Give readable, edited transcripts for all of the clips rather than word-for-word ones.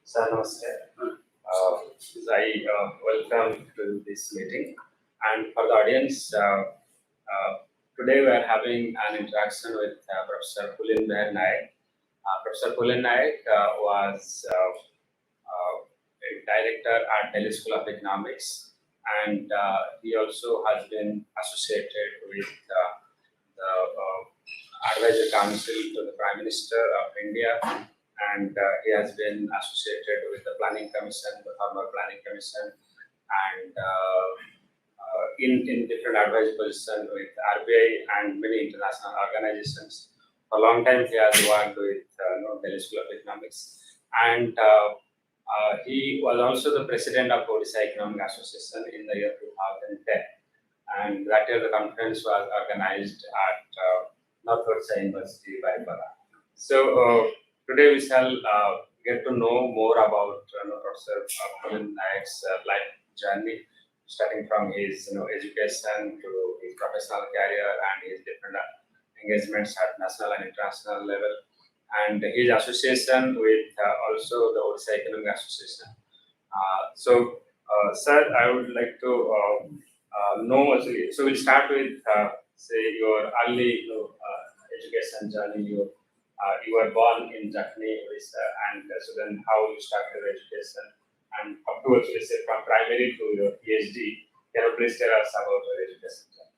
Sir, namaste. I welcome to this meeting. And for the audience, today we are having an interaction with Professor Pulin Nayak. Professor Pulin Nayak was a director at Delhi School of Economics, and he also has been associated with the Advisory Council to the Prime Minister of India, and he has been associated with the Planning Commission, the former Planning Commission, and in different advisory positions with RBI and many international organizations. For a long time, he has worked with Delhi School of Economics, and he was also the president of Odisha Economic Association in the year 2010. And that year, the conference was organized at North Odisha University, Baipara. So today we shall get to know more about Professor Pulin Nayak's life journey, starting from his education to his professional career and his different engagements at national and international level, and his association with also the Odisha Economic Association. Sir, I would like to know. So we'll start with say your early education journey. You were born in Jakhni, Odisha, and so then how you started your education, and up to say from primary to your PhD. Can you please tell us about your education journey?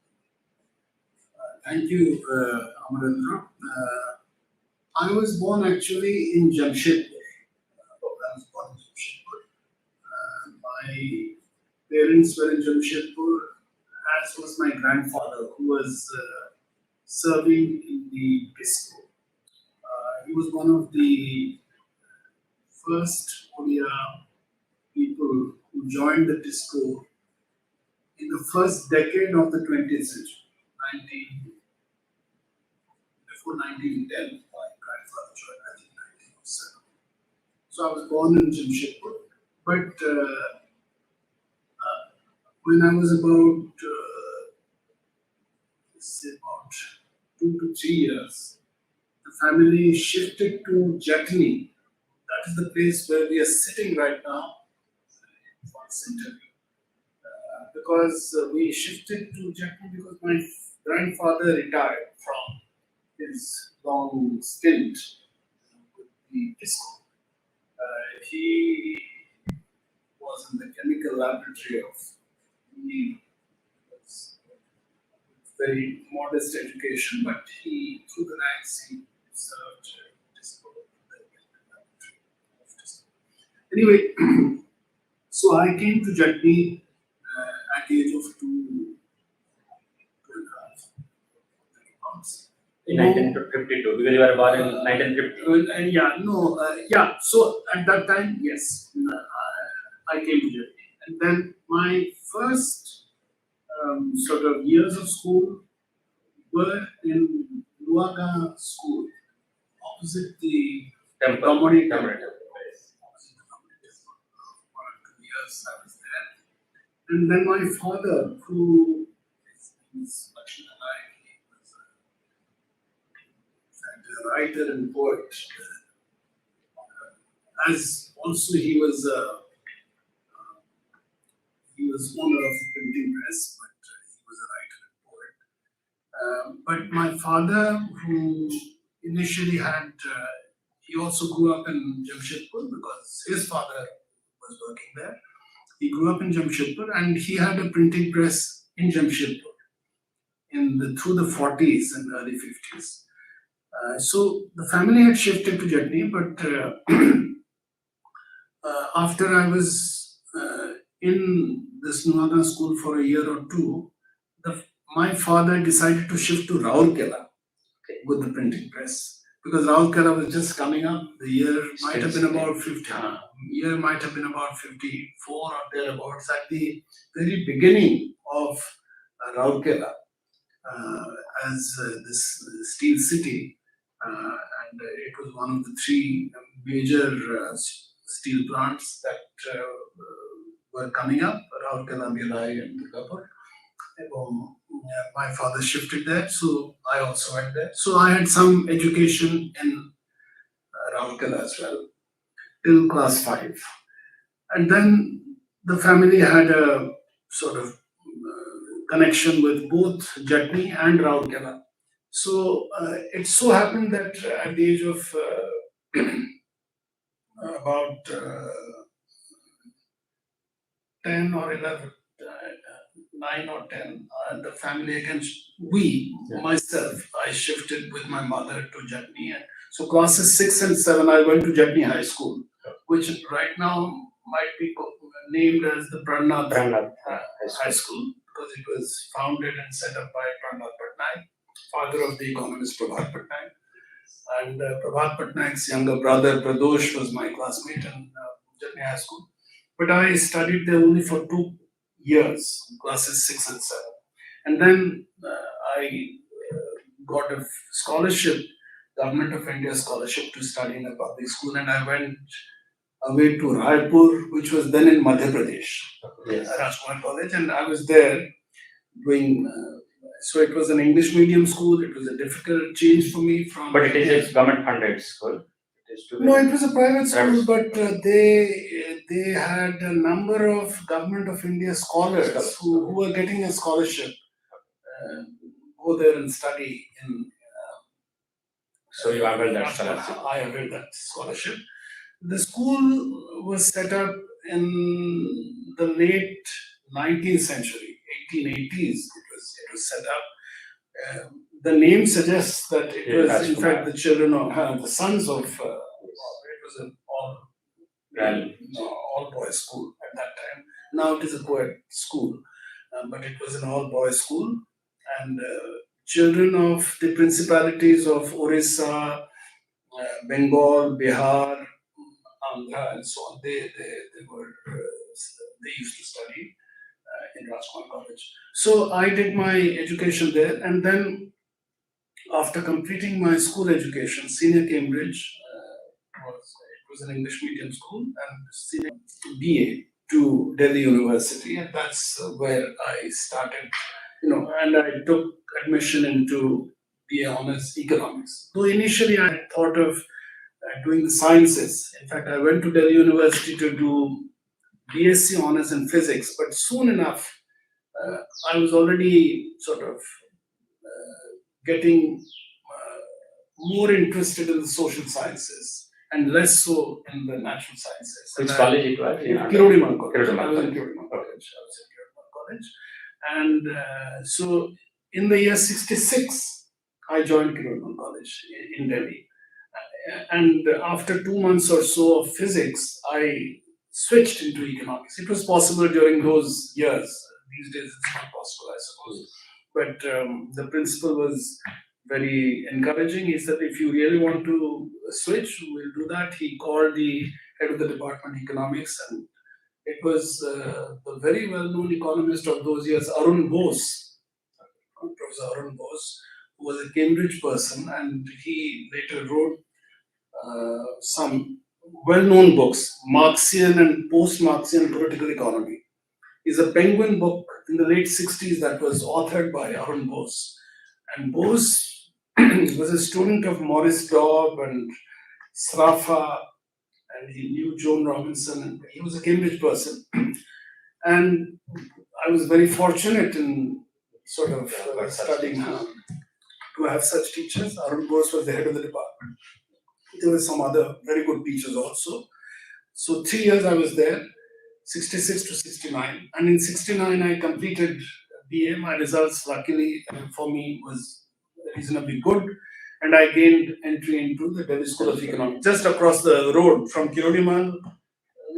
Thank you, Amarendra. I was born actually in Jamshedpur. My parents were in Jamshedpur, as was my grandfather, who was serving in the disco. He was one of the first Odia people who joined the disco in the first decade of the 20th century, before 1910. My grandfather joined, I think, 1907. So I was born in Jamshedpur, but when I was about 2 to 3 years, the family shifted to Jakhni. That is the place where we are sitting right now for this interview. Because we shifted to Jakhni because my grandfather retired from his long stint with the disco. He was in the chemical laboratory of Pulin. Very modest education, but he, through the ranks, he served disco. Anyway, so I came to Jakhni at the age of 2.5. In 1952, because you were born in 1950. So at that time, yes, I came to Jakhni. And then my first sort of years of school were in Luaga School, opposite the Comedy Temple. Opposite the Comedy Temple. 1 or 2 years I was there. And then my father, who is much like, he was a writer and poet, as also he was owner of a printing press, but he was a writer and poet. But my father, who initially had, he also grew up in Jamshedpur because his father was working there. He grew up in Jamshedpur and he had a printing press in Jamshedpur through the 40s and early 50s. So the family had shifted to Jakhni, but after I was in this Nuaga school for a year or two, my father decided to shift to Raurkela with the printing press, because Raurkela was just coming up. The year might have been about 54 or thereabouts, at the very beginning of Raurkela as this steel city, and it was one of the 3 major steel plants that were coming up, Raurkela, Bhilai and Durgapur. My father shifted there, so I also went there. So I had some education in Raurkela as well. till class 5. And then the family had a sort of connection with both Jatni and Rourkela. So it so happened that at the age of about 10 or 11, 9 or 10, the family again, myself, I shifted with my mother to Jatni. And so classes 6 and 7, I went to Jatni High School, which right now might be named as the Pranath High School, because it was founded and set up by Pranath Patnaik, father of the economist Prabhat Patnaik. And Prabhat Patnaik's younger brother Pradosh was my classmate in Jatni High School. But I studied there only for 2 years, classes 6 and 7. And then I got a scholarship, Government of India scholarship to study in a public school, and I went away to Raipur, which was then in Madhya Pradesh, Rajkumar College, and I was there doing. So it was an English medium school. It was a difficult change for me from. But it is a government funded school. No, it was a private school, but they had a number of Government of India scholars who were getting a scholarship, go there and study in. So you availed that scholarship. I availed that scholarship. The school was set up in the late 19th century, 1880s. It was set up. The name suggests that it was, in fact, the children of the sons of. It was an all boys school at that time. Now it is a co-ed school, but it was an all boys school, and children of the principalities of Odisha, Bengal, Bihar, Andhra, and so on. They used to study in Rajkumar College. So I did my education there, and then after completing my school education, senior Cambridge, it was an English medium school, and senior BA to Delhi University, and that's where I started. And I took admission into BA Honors Economics. Though initially I had thought of doing the sciences. In fact, I went to Delhi University to do BSc Honors in Physics, but soon enough, I was already sort of getting more interested in the social sciences and less so in the natural sciences. Which college it was? Kirodimal College. I was in Kirodimal College. And so in the year 66, I joined Kirodimal College in Delhi. And after 2 months or so of physics, I switched into economics. It was possible during those years. These days, it's not possible, I suppose. But the principal was very encouraging. He said, if you really want to switch, we'll do that. He called the head of the department, economics, and it was the very well-known economist of those years, Arun Bose, Professor Arun Bose, who was a Cambridge person, and he later wrote some well-known books, Marxian and post-Marxian political economy. Is a Penguin book in the late 60s that was authored by Arun Bose. And Bose was a student of Maurice Dobb and Sraffa, and he knew Joan Robinson, and he was a Cambridge person. And I was very fortunate in sort of studying to have such teachers. Arun Bose was the head of the department. There were some other very good teachers also. So 3 years I was there, 66 to 69. And in 69, I completed BA. My results, luckily for me, was reasonably good. And I gained entry into the Delhi School of Economics, just across the road from Kirodimal.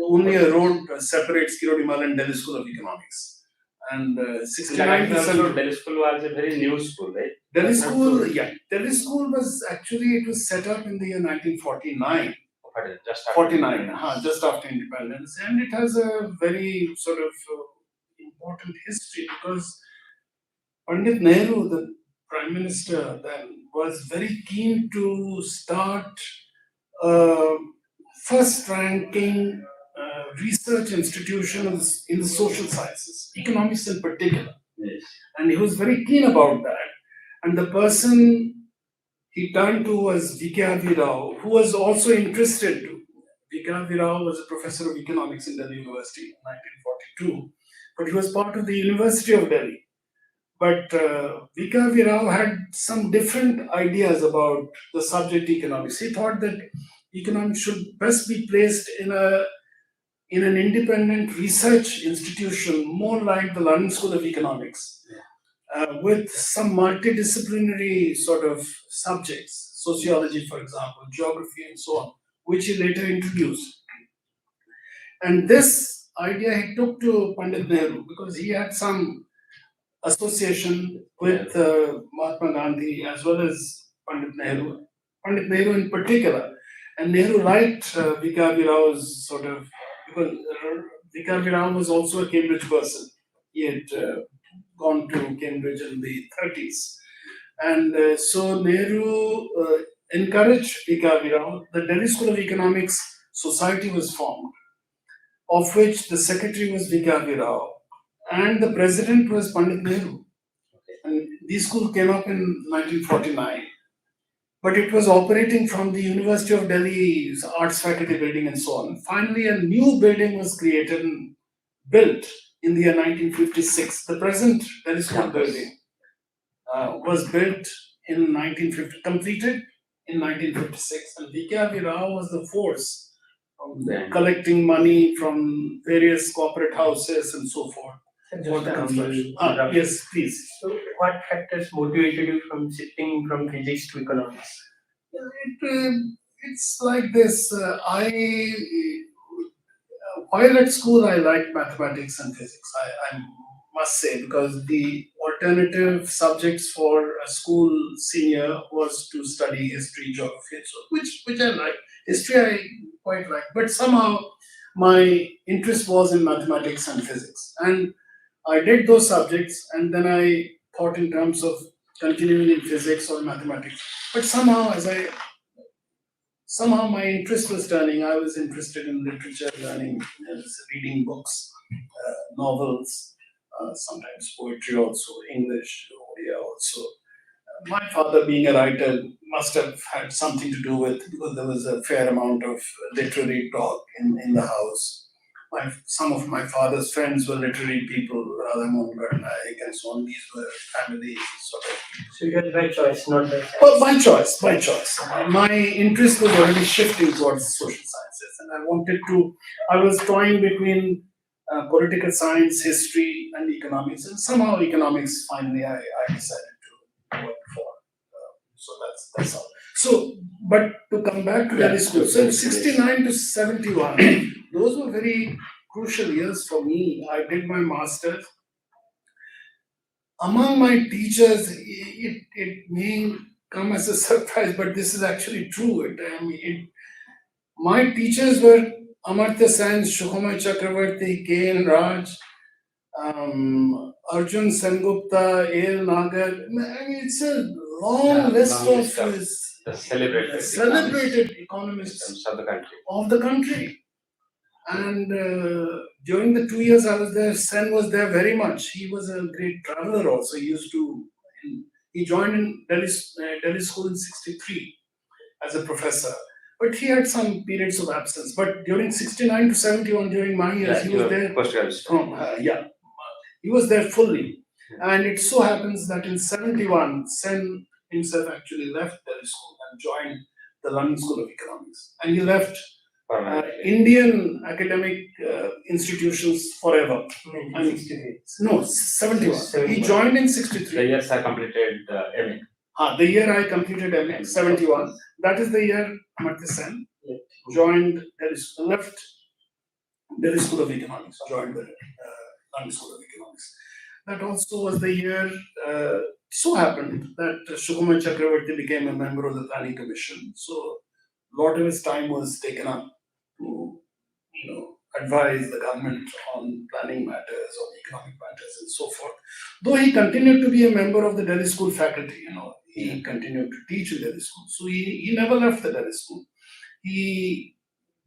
Only a road separates Kirodimal and Delhi School of Economics. And 69 Delhi School was a very new school, right? Delhi School, yeah. Delhi School was actually, it was set up in the year 1949. Just after 49, just after independence. And it has a very sort of important history because Pandit Nehru, the Prime Minister then, was very keen to start first ranking research institutions in the social sciences, economics in particular. Yes. And he was very keen about that. And the person he turned to was V.K.R.V. Rao, who was also interested Vikas Rao was a professor of economics in Delhi University in 1942, but he was part of the University of Delhi. But Vikas Rao had some different ideas about the subject economics. He thought that economics should best be placed in an independent research institution, more like the London School of Economics, with some multidisciplinary sort of subjects, sociology, for example, geography, and so on, which he later introduced. And this idea he took to Pandit Nehru because he had some association with Mahatma Gandhi as well as Pandit Nehru in particular. And Nehru liked Vikas Rao's sort of, because Vikas Rao was also a Cambridge person. He had gone to Cambridge in the 30s. And so Nehru encouraged Vikas Rao. The Delhi School of Economics Society was formed, of which the secretary was Vikas Rao and the president was Pandit Nehru. And this school came up in 1949, but it was operating from the University of Delhi's Arts Faculty building and so on. Finally, a new building was created and built in the year 1956. The present Delhi School building was built in 1950, completed in 1956, and Vikas Rao was the force collecting money from various corporate houses and so forth. For the construction. Yes, please. So, what factors motivated you from shifting from physics to economics? It's like this. While at school, I liked mathematics and physics. I must say, because the alternative subjects for a school senior was to study history, geography, and so which I liked. History I quite liked, but somehow my interest was in mathematics and physics, and I did those subjects, and then I thought in terms of continuing in physics or mathematics. But somehow my interest was turning. I was interested in literature, learning, reading books, novels, sometimes poetry also, English, Odia also. My father, being a writer, must have had something to do with, because there was a fair amount of literary talk in the house. Some of my father's friends were literary people, Radhamohan Nayak and so on. These were family sort of. So you had by choice, not by chance. Well, by choice. My interest was already shifting towards social sciences, and I was toying between political science, history, and economics, and somehow economics finally I decided to work for. So that's all. So, but to come back to Delhi school, so 69 to 71, those were very crucial years for me. I did my master's. Among my teachers, it may come as a surprise, but this is actually true. My teachers were Amartya Sen, Sukhmay Chakravarti, K.N. Raj, Arjun Sengupta, A.L. Nagar. I mean, it's a long list of the celebrated economists of the country. And during the 2 years I was there, Sen was there very much. He was a great traveler also. He joined in Delhi School in 63 as a professor. But he had some periods of absence. But during 69 to 71, during my years, he was there. He was there fully. And it so happens that in 71, Sen himself actually left Delhi School and joined the London School of Economics. And he left Indian academic institutions forever. 71. He joined in 63. The years I completed MA. The year I completed MA, 71. That is the year Amartya Sen joined left Delhi School of Economics, joined the London School of Economics. That also was the year. So happened that Sukhmay Chakravarti became a member of the Planning Commission. So a lot of his time was taken up to, advise the government on planning matters, on economic matters, and so forth. Though he continued to be a member of the Delhi School faculty, he continued to teach in Delhi School. So he never left the Delhi School. He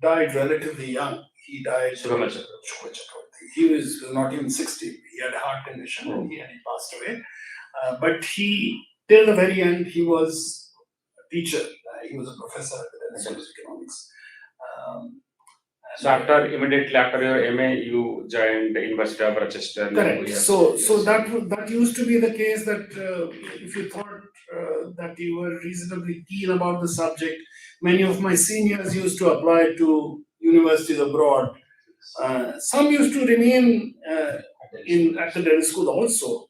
died relatively young. He died. Sukhmay Chakravarti. He was not even 60. He had a heart condition and he passed away. But till the very end, he was a teacher. He was a professor at the Delhi School of Economics. So immediately after your MA, you joined the University of Rochester. Correct. Yes, So yes. that used to be the case that if you thought that you were reasonably keen about the subject, many of my seniors used to apply to universities abroad. Some used to remain at the Delhi school also.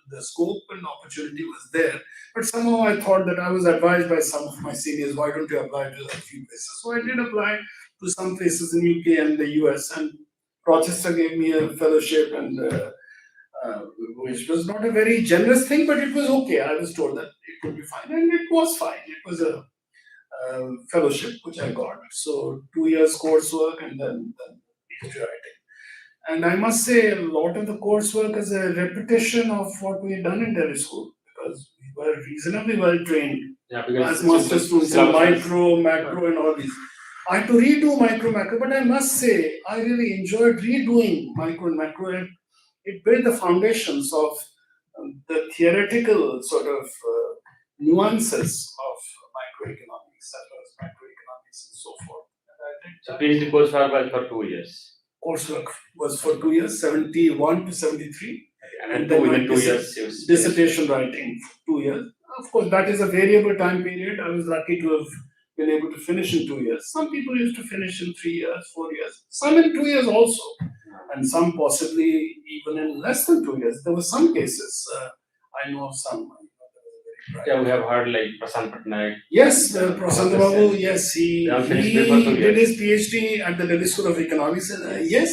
The scope and opportunity was there, but somehow I thought that I was advised by some of my seniors, why don't you apply to a few places? So I did apply to some places in UK and the US, and Rochester gave me a fellowship, and which was not a very generous thing, but it was okay. I was told that it would be fine, and it was fine. It was a fellowship which I got. So 2 years coursework and then PhD writing. And I must say, a lot of the coursework is a repetition of what we had done in Delhi school, because we were reasonably well trained Yeah, because as master students in syllabus was- micro, macro, and all these. I had to redo micro, macro, but I must say, I really enjoyed redoing micro and macro, and it built the foundations of the theoretical sort of nuances of microeconomics, as well as macroeconomics, and so forth. And I did So that. PhD coursework was for 2 years. Coursework was for 2 years, 71 to 73. And then within my 2 years, you was- dissertation writing for 2 years. Of course, that is a variable time period. I was lucky to have been able to finish in 2 years. Some people used to finish in 3 years, 4 years, some in 2 years also, and some possibly even in less than 2 years. There were some cases. I know of some. Yeah, we have heard like Prasanth Patnaik. Yes, Prasanta Babu, yes, he Yeah, finished before 2 did years. his PhD at the Delhi School of Economics, and yes,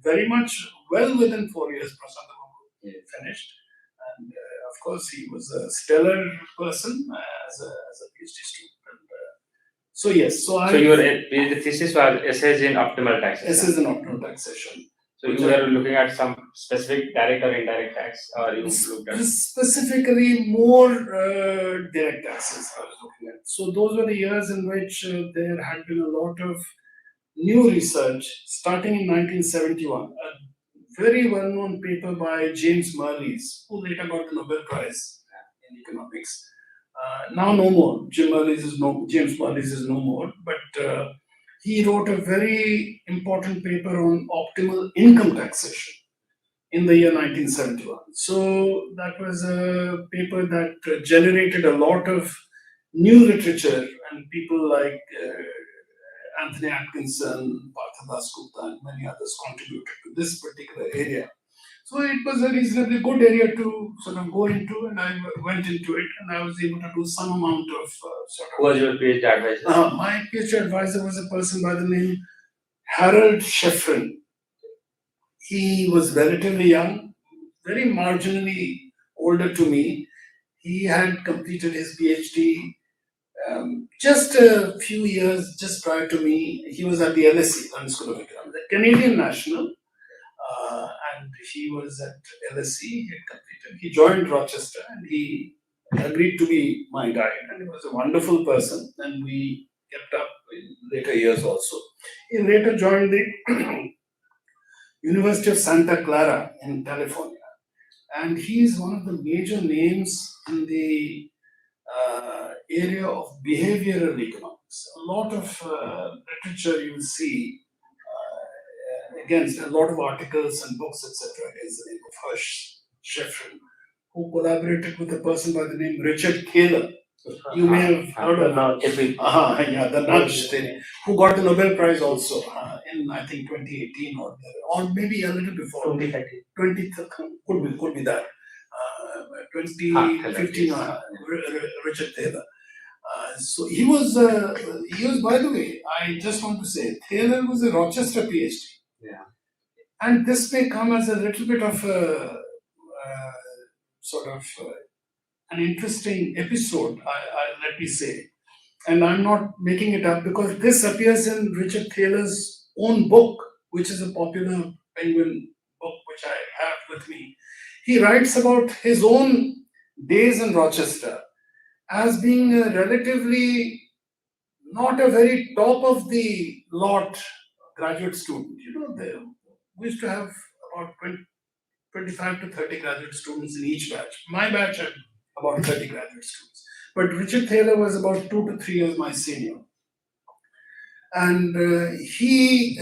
very much well within 4 years, Prasanta Babu finished. And of course, he was a stellar person as a PhD student. And, so yes, so I So your PhD thesis was essays in optimal taxation. essays in optimal taxation. So you were looking at some specific direct or indirect tax, or you looked at Specifically more direct taxes I was looking at. So those were the years in which there had been a lot of new research starting in 1971. A very well-known paper by James Merlis, who later got the Nobel Prize in economics. Now no more. James Merlis is no more, but he wrote a very important paper on optimal income taxation in the year 1971. So that was a paper that generated a lot of new literature, and people like Anthony Atkinson, Partha Dasgupta, and many others contributed to this particular area. So it was a reasonably good area to sort of go into, and I went into it, and I was able to do some amount of who was your PhD advisor? my PhD advisor was a person by the name Harold Schefren. He was relatively young, very marginally older to me. He had completed his PhD just a few years just prior to me. He was at the LSE, London School of Economics, a Canadian national, and he was at LSE. He had completed. He joined Rochester, and he agreed to be my guide, and he was a wonderful person, and we kept up in later years also. He later joined the University of Santa Clara in California, and he is one of the major names in the area of behavioral economics. A lot of literature you will see against a lot of articles and books, etc., against the name of Hirsch Schefren, who collaborated with a person by the name Richard Taylor. You may have heard of the nudge theory, who got the Nobel Prize also in I think 2018 or maybe a little before. 2030. Could be that. 2015, Richard Taylor. So he was, by the way, I just want to say, Taylor was a Rochester PhD. Yeah. And this may come as a little bit of a sort of an interesting episode, let me say. And I'm not making it up because this appears in Richard Taylor's own book, which is a popular Penguin book, which I have with me. He writes about his own days in Rochester as being a relatively not a very top of the lot graduate student. We used to have about 25 to 30 graduate students in each batch. My batch had about 30 graduate students. But Richard Taylor was about 2 to 3 years my senior. and he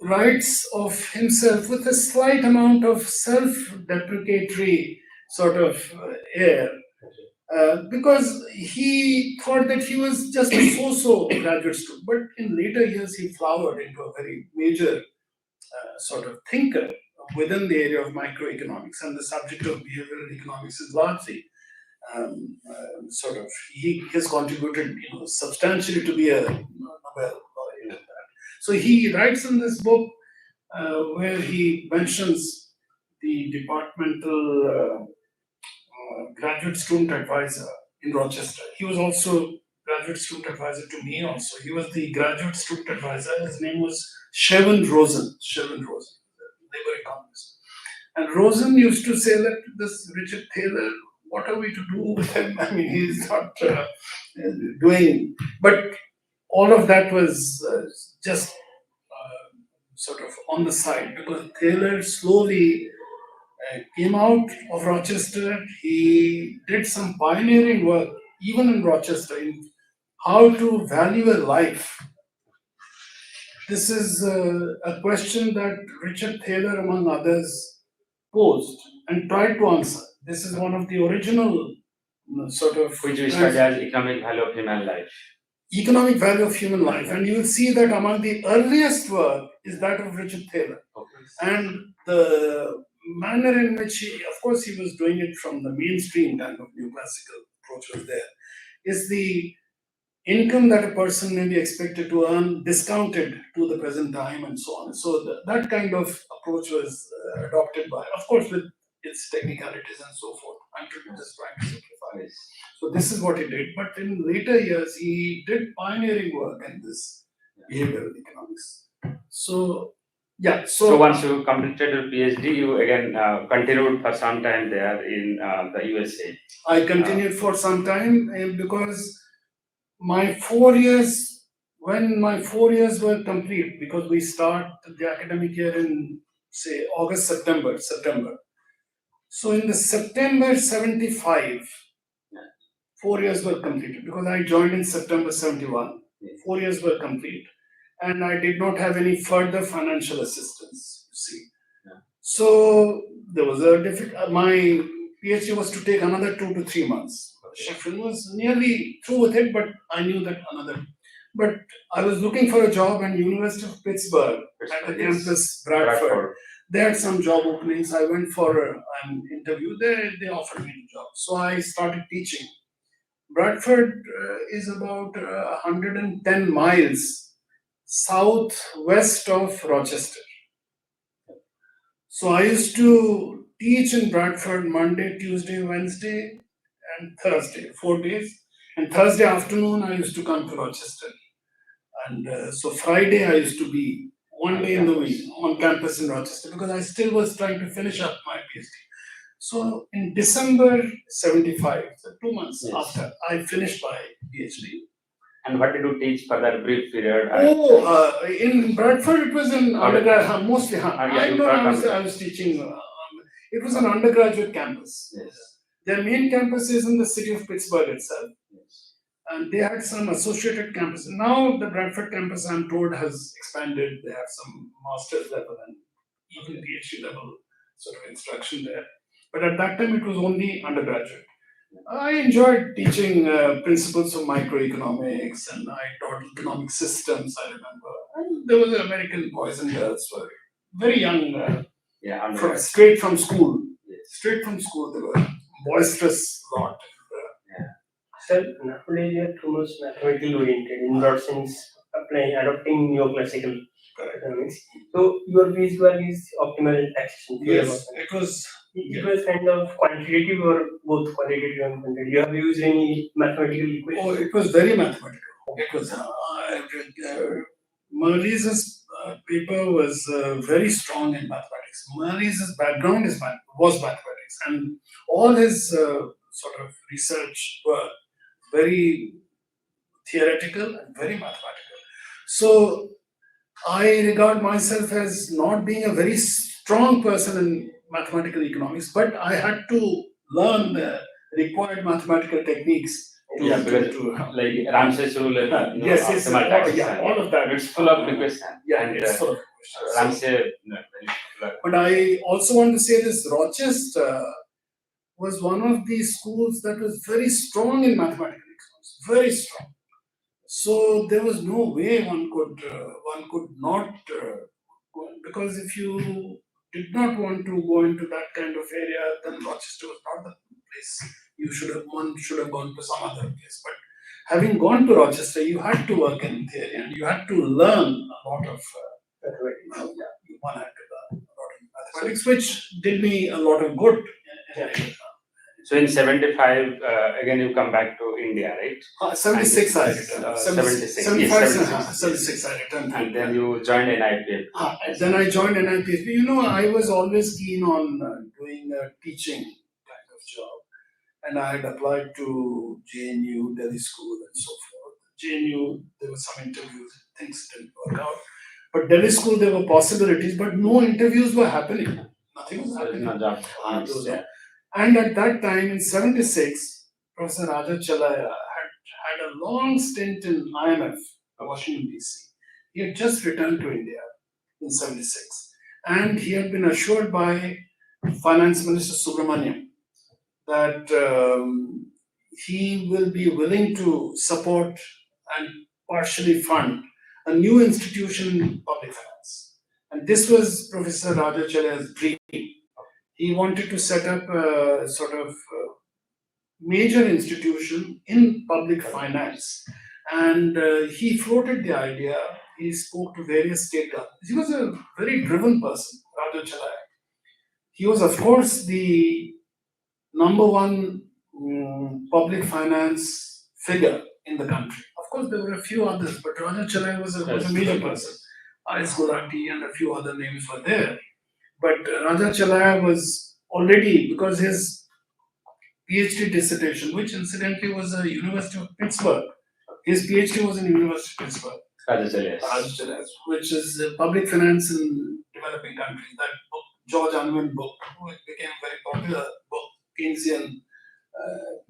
writes of himself with a slight amount of self-deprecatory sort of air, because he thought that he was just a so-so graduate student. But in later years, he flowered into a very major sort of thinker within the area of microeconomics, and the subject of behavioral economics is largely sort of he has contributed, substantially to be a Nobel laureate. So he writes in this book where he mentions the departmental graduate student advisor in Rochester. He was also graduate student advisor to me also. He was the graduate student advisor. His name was Shevin Rosen. Shevin Rosen, the labor economist. And Rosen used to say that this Richard Taylor, what are we to do with him? I mean, he's not doing. But all of that was just sort of on the side, because Taylor slowly came out of Rochester. He did some pioneering work, even in Rochester, in how to value a life. This is a question that Richard Taylor, among others, posed and tried to answer. This is one of the original sort of Which we study as economic value of human life. economic value of human life, and you will see that among the earliest work is that of Richard Taylor. Okay. And the manner in which of course, he was doing it from the mainstream kind of neoclassical approach was there, is the income that a person may be expected to earn discounted to the present time and so on. So that kind of approach was adopted by, of course, with its technicalities and so forth. I'm just trying to simplify it. So this is what he did. But in later years, he did pioneering work in this behavioral economics. So yeah. So once you completed your PhD, you again continued for some time there in the USA. I continued for some time because my 4 years, when my 4 years were complete, because we start the academic year in say August, September. So in the September 75, 4 years were completed, because I joined in September 71. 4 years were complete, and I did not have any further financial assistance, you see. So there was a my PhD was to take another 2 to 3 months. Sheffield was nearly through with it, but I knew that but I was looking for a job, and University of Pittsburgh at the campus Bradford. They had some job openings. I went for an interview. They offered me a job, so I started teaching. Bradford is about 110 miles southwest of Rochester. So I used to teach in Bradford Monday, Tuesday, Wednesday, and Thursday, 4 days. And Thursday afternoon, I used to come to Rochester. And so Friday, I used to be 1 day in the week on campus in Rochester, because I still was trying to finish up my PhD. So in December 75, so 2 months after, I finished my PhD. And what did you teach for that brief period? In Bradford, it was in undergrad, mostly. I was teaching. It was an undergraduate campus. Yes. Their main campus is in the city of Pittsburgh itself. Yes. And they had some associated campuses. Now the Bradford campus, I'm told, has expanded. They have some master's level and even PhD level sort of instruction there. But at that time, it was only undergraduate. I enjoyed teaching principles of microeconomics, and I taught economic systems, I remember. And there was American boys and girls who were very young, straight from school. Straight from school, they were boisterous lot. Sir, nowadays you are too much mathematical oriented in broad sense, adopting neoclassical economics. So your visual is optimal taxation. Yes, it was kind of quantitative or both qualitative and quantitative. You have used any mathematical equation? Oh, it was very mathematical. It was Murray's paper was very strong in mathematics. Murray's background was mathematics, and all his sort of research were very theoretical and very mathematical. So I regard myself as not being a very strong person in mathematical economics, but I had to learn the required mathematical techniques Yeah, because like Ramses rule, yes, yes, optimal taxes. yeah, all of that. It's full of requests. Yeah, and it's full of questions. Ramses, very popular. But I also want to say this: Rochester was one of these schools that was very strong in mathematical exams, very strong. So there was no way one could not go, because if you did not want to go into that kind of area, then Rochester was not the place. One should have gone to some other place. But having gone to Rochester, you had to work in theory and you had to learn a lot of one had to learn a lot of mathematics, which did me a lot of good. So in 75, again you come back to India, right? 76 I returned. 76. 75, Yes, 76. 76 I returned. And then you joined NIPF. Then I joined NIPF. I was always keen on doing a teaching kind of job. And I had applied to JNU, Delhi School, and so forth. JNU, there were some interviews, things didn't work out. But Delhi School, there were possibilities, but no interviews were happening. Nothing was happening. And at that time, in 76, Professor Raja Chalaya had a long stint in IMF, Washington, D.C. He had just returned to India in 76. And he had been assured by Finance Minister Subramaniam that he will be willing to support and partially fund a new institution in public finance. And this was Professor Raja Chalaya's dream. He wanted to set up a sort of major institution in public finance. And he floated the idea. He spoke to various state governments. He was a very driven person, Raja Chalaya. He was, of course, the number one public finance figure in the country. Of course, there were a few others, but Raja Chalaya was a major person. R.S. Gulati and a few other names were there. But Raja Chalaya was already, because his PhD dissertation, which incidentally was a University of Pittsburgh, his PhD was in University of Pittsburgh. Raja Chalaya, which is public finance in developing countries. That book, George Unwin book, which became a very popular book, Keynesian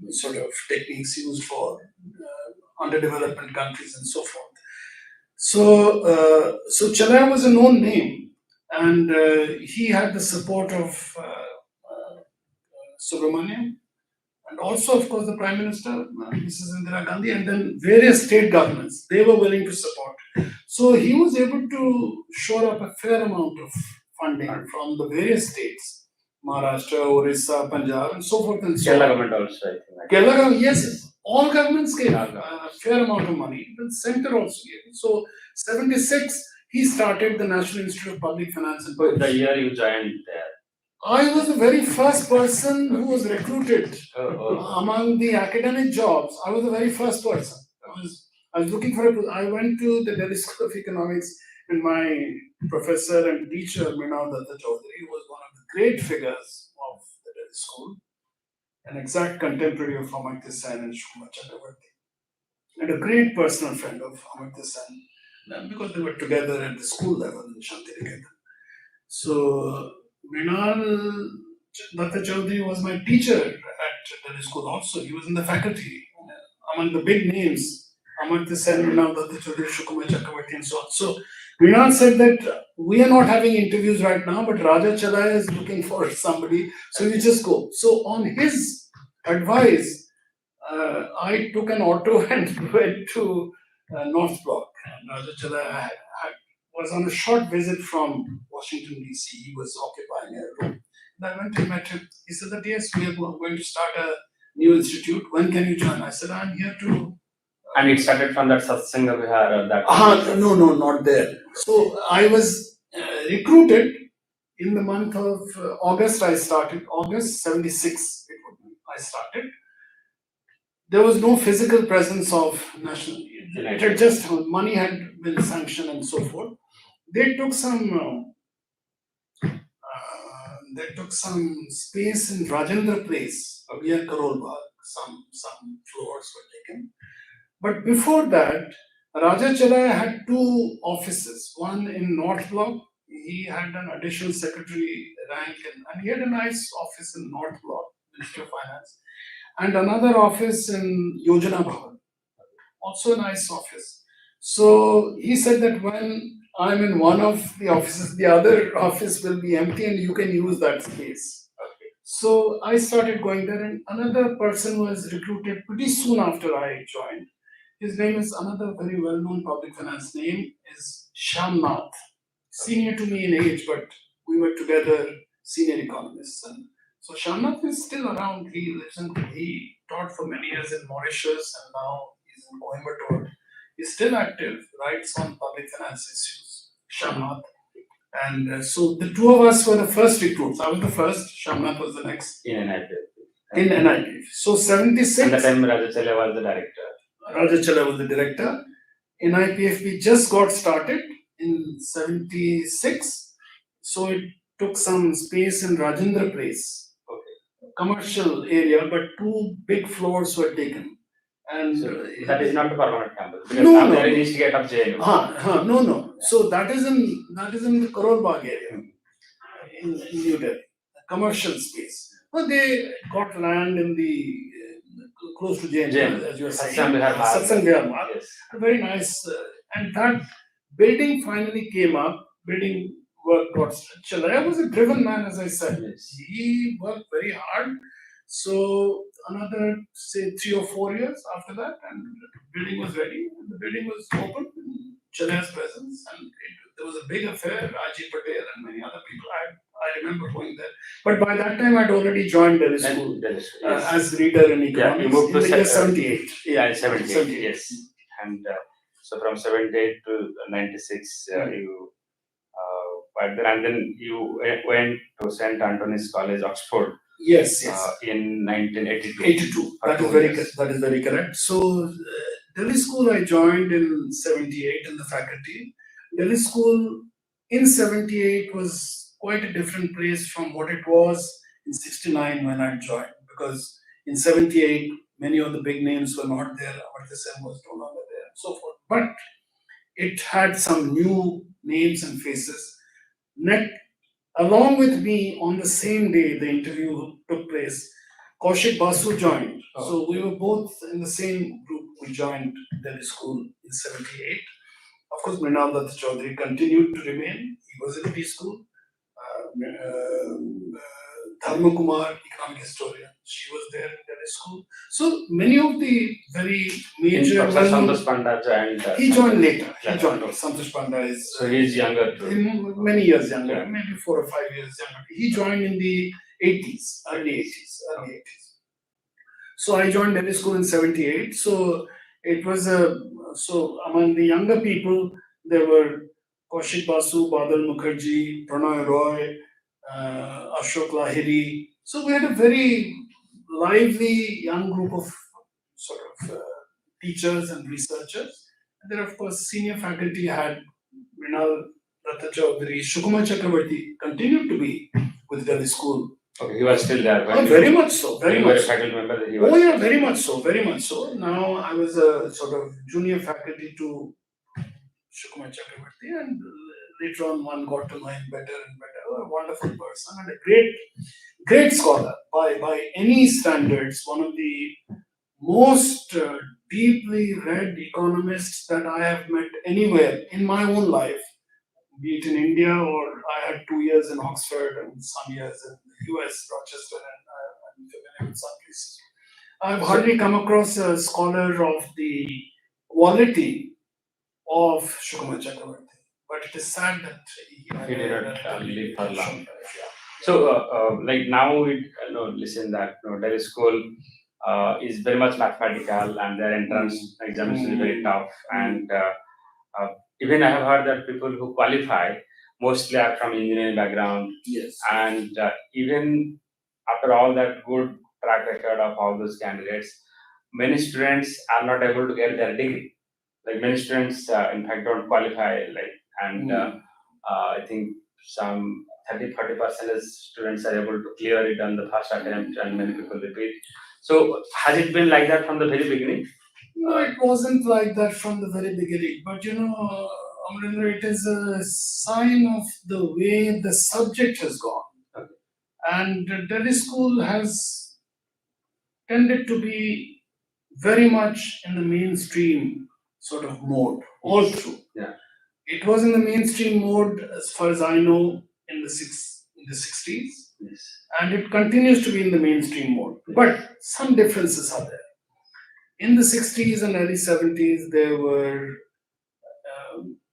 sort of techniques used for underdevelopment countries and so forth. So Chalaya was a known name, and he had the support of Subramaniam, and also, of course, the Prime Minister, Mrs. Indira Gandhi, and then various state governments. They were willing to support. So he was able to shore up a fair amount of funding from the various states, Maharashtra, Odisha, Punjab, and so forth and so on. Kerala government also, I think. Kerala government, yes, all governments gave a fair amount of money. The center also gave. So 76, he started the National Institute of Public Finance and Policy. The year you joined there. I was the very first person who was recruited among the academic jobs. I was the very first person. I was looking for I went to the Delhi School of Economics, and my professor and teacher, Mrinal Datta Chaudhary, was one of the great figures of the Delhi School, an exact contemporary of Amartya Sen and Shukma Chakravarti, and a great personal friend of Amartya Sen, because they were together at the school level in Shantiniketan. So Mrinal Datta Chaudhary was my teacher at Delhi School also. He was in the faculty. Among the big names, Amartya Sen, Mrinal Datta Chaudhary, Shukma Chakravarti, and so on. So Mrinal said that we are not having interviews right now, but Raja Chalaya is looking for somebody, so you just go. So on his advice, I took an auto and went to North Block. Raja Chalaya was on a short visit from Washington, D.C. He was occupying a room. And I went and met him. He said that, yes, we are going to start a new institute. When can you join? I said, I'm here to... And it started from that Satsanga Vihar or that? No, not there. So I was recruited in the month of August. I started, August 76, I started. There was no physical presence of national... It had just, money had been sanctioned and so forth. They took some space in Rajendra Place, near Karol Bagh. Some floors were taken. But before that, Raja Chalaya had two offices. One in North Block. He had an additional secretary rank, and he had a nice office in North Block, Ministry of Finance. and another office in Yojana Bhavan, also a nice office. So he said that when I'm in one of the offices, the other office will be empty and you can use that space. So I started going there, and another person was recruited pretty soon after I joined. His name is another very well known public finance name is Shamnath, senior to me in age, but we were together senior economists. And so Shamnath is still around. He taught for many years in Mauritius and now he's in Coimbatore. He's still active, writes on public finance issues. Shamnath. And so the two of us were the first recruits. I was the first, Shamnath was the next In NIP. in NIP. So And 76, the time Rajachale was the director. Rajachala was the director. NIPFB just got started in 76. So it took some space in Rajendra Place, commercial area, but two big floors were taken. And So that is not the permanent campus. Because No, now no. there is east gate of JNU. no. So that is in the Karol Bagh area in New Delhi, a commercial space. Well, they got land in the close to JNU, as you were saying. Satsang Vihar Marg. Satsang Vihar Marg. Yes. Very nice. And that building finally came up. Building work got structured. I was a driven man, as I said. Yes. He worked very hard. So another, say, 3 or 4 years after that, and the building was ready. And the building was open in Chennai's presence, and there was a big affair. Ajit Patel and many other people. I remember going there. But by that time, I'd already joined Delhi School And there is, yes. as reader in economics you moved in to the year Sep- 78. Yeah, in 78, 78. yes. And so from 78 to 96, you and then you went to St. Anthony's College, Oxford, Yes. in 1982. 82. For That is 2 very years. that is very correct. So Delhi School I joined in 78 in the faculty. Delhi School in 78 was quite a different place from what it was in 69 when I joined, because in 78 many of the big names were not there. Amartya Sen was no longer there, and so forth. But it had some new names and faces. Along with me on the same day the interview took place, Kaushik Basu joined. So we were both in the same group. We joined Delhi School in 78. Of course, Mrinal Datta Chaudhary continued to remain. He was in Delhi School. Dharma Kumar, economic historian, she was there in Delhi School. So many of the very major. Professor Santosh Panda joined. He joined later. He Later. joined. Santosh Panda is So he is younger too. many years younger, Yeah. maybe 4 or 5 years younger. He joined in the 80s, early 80s. So I joined Delhi School in 78. So it was so among the younger people, there were Kaushik Basu, Badal Mukherjee, Pranay Roy, Ashok Lahiri. So we had a very lively young group of sort of teachers and researchers. And then, of course, senior faculty had Mrinal Datta Chaudhary, Shukuma Chakrabarti continued to be with Delhi School. Okay, he was still there. Oh, very much so, When very you were much a so. faculty member, he was. Oh yeah, very much so, very much so. Now I was a sort of junior faculty to Shukuma Chakrabarti, and later on one got to know him better and better. A wonderful person and a great scholar by any standards. One of the most deeply read economists that I have met anywhere in my own life, be it in India or I had 2 years in Oxford and some years in the US, Rochester, and I'm familiar with some places. I've hardly come across a scholar of the quality of Shukuma Chakrabarti, but it is sad that He did not live for long. Yeah. So, like now we listen that Delhi School is very much mathematical, and their entrance examination is very tough. And even I have heard that people who qualify mostly are from engineering background, Yes. and even after all that good track record of all those candidates, many students are not able to get their degree. Like many students, in fact, don't qualify. I think some 30-40% of students are able to clear it on the first attempt, and many people repeat. So, has it been like that from the very beginning? No, it wasn't like that from the very beginning. But Amrinder, it is a sign of the way the subject has gone. Okay. And Delhi School has tended to be very much in the mainstream sort of mode all through. Yeah. It was in the mainstream mode, as far as I know, in the 60s, Yes. and it continues to be in the mainstream mode. But some differences are there. In the 60s and early 70s, there were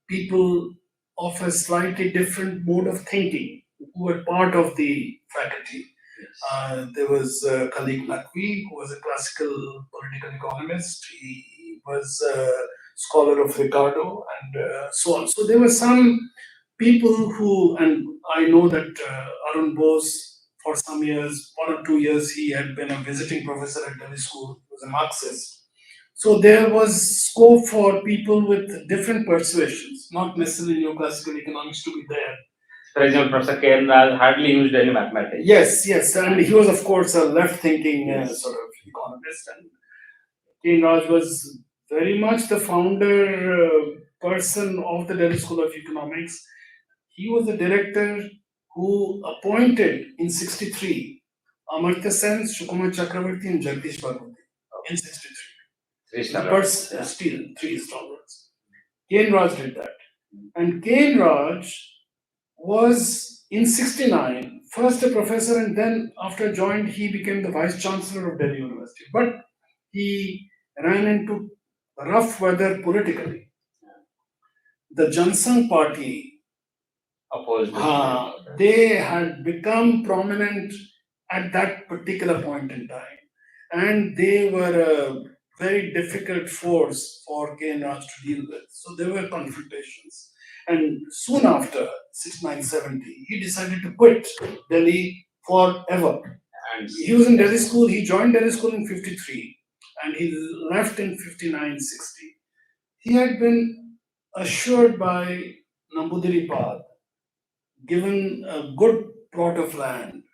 people of a slightly different mode of thinking who were part of the faculty. Yes. There was Khalid Naqvi, who was a classical political economist. He was a scholar of Ricardo and so on. So there were some people who, and I know that Arun Bose, for some years, 1 or 2 years, he had been a visiting professor at Delhi School. He was a Marxist. So there was scope for people with different persuasions, not necessarily neoclassical economics to be there. For example, Professor Ken hardly used any mathematics. Yes, and he was, of course, a left-thinking Yes. sort of economist. And Ken Raj was very much the founder person of the Delhi School of Economics. He was the director who appointed in '63 Amartya Sen, Sukumar Chakravarti, and Jagdish Bhargava in '63. Three The star. person, still 3 stalwarts. Ken Raj did that. And Ken Raj was in '69 first a professor, and then after joined he became the vice chancellor of Delhi University. But he ran into rough weather politically. The Jansangh party, Opposed. they had become prominent at that particular point in time, and they were a very difficult force for Ken Raj to deal with. So there were confrontations. And soon after, 6970, he decided to quit Delhi forever. And He was in Delhi School, he joined Delhi School in '53, and he left in '59-60. He had been assured by Nambudiri Pad, given a good plot of land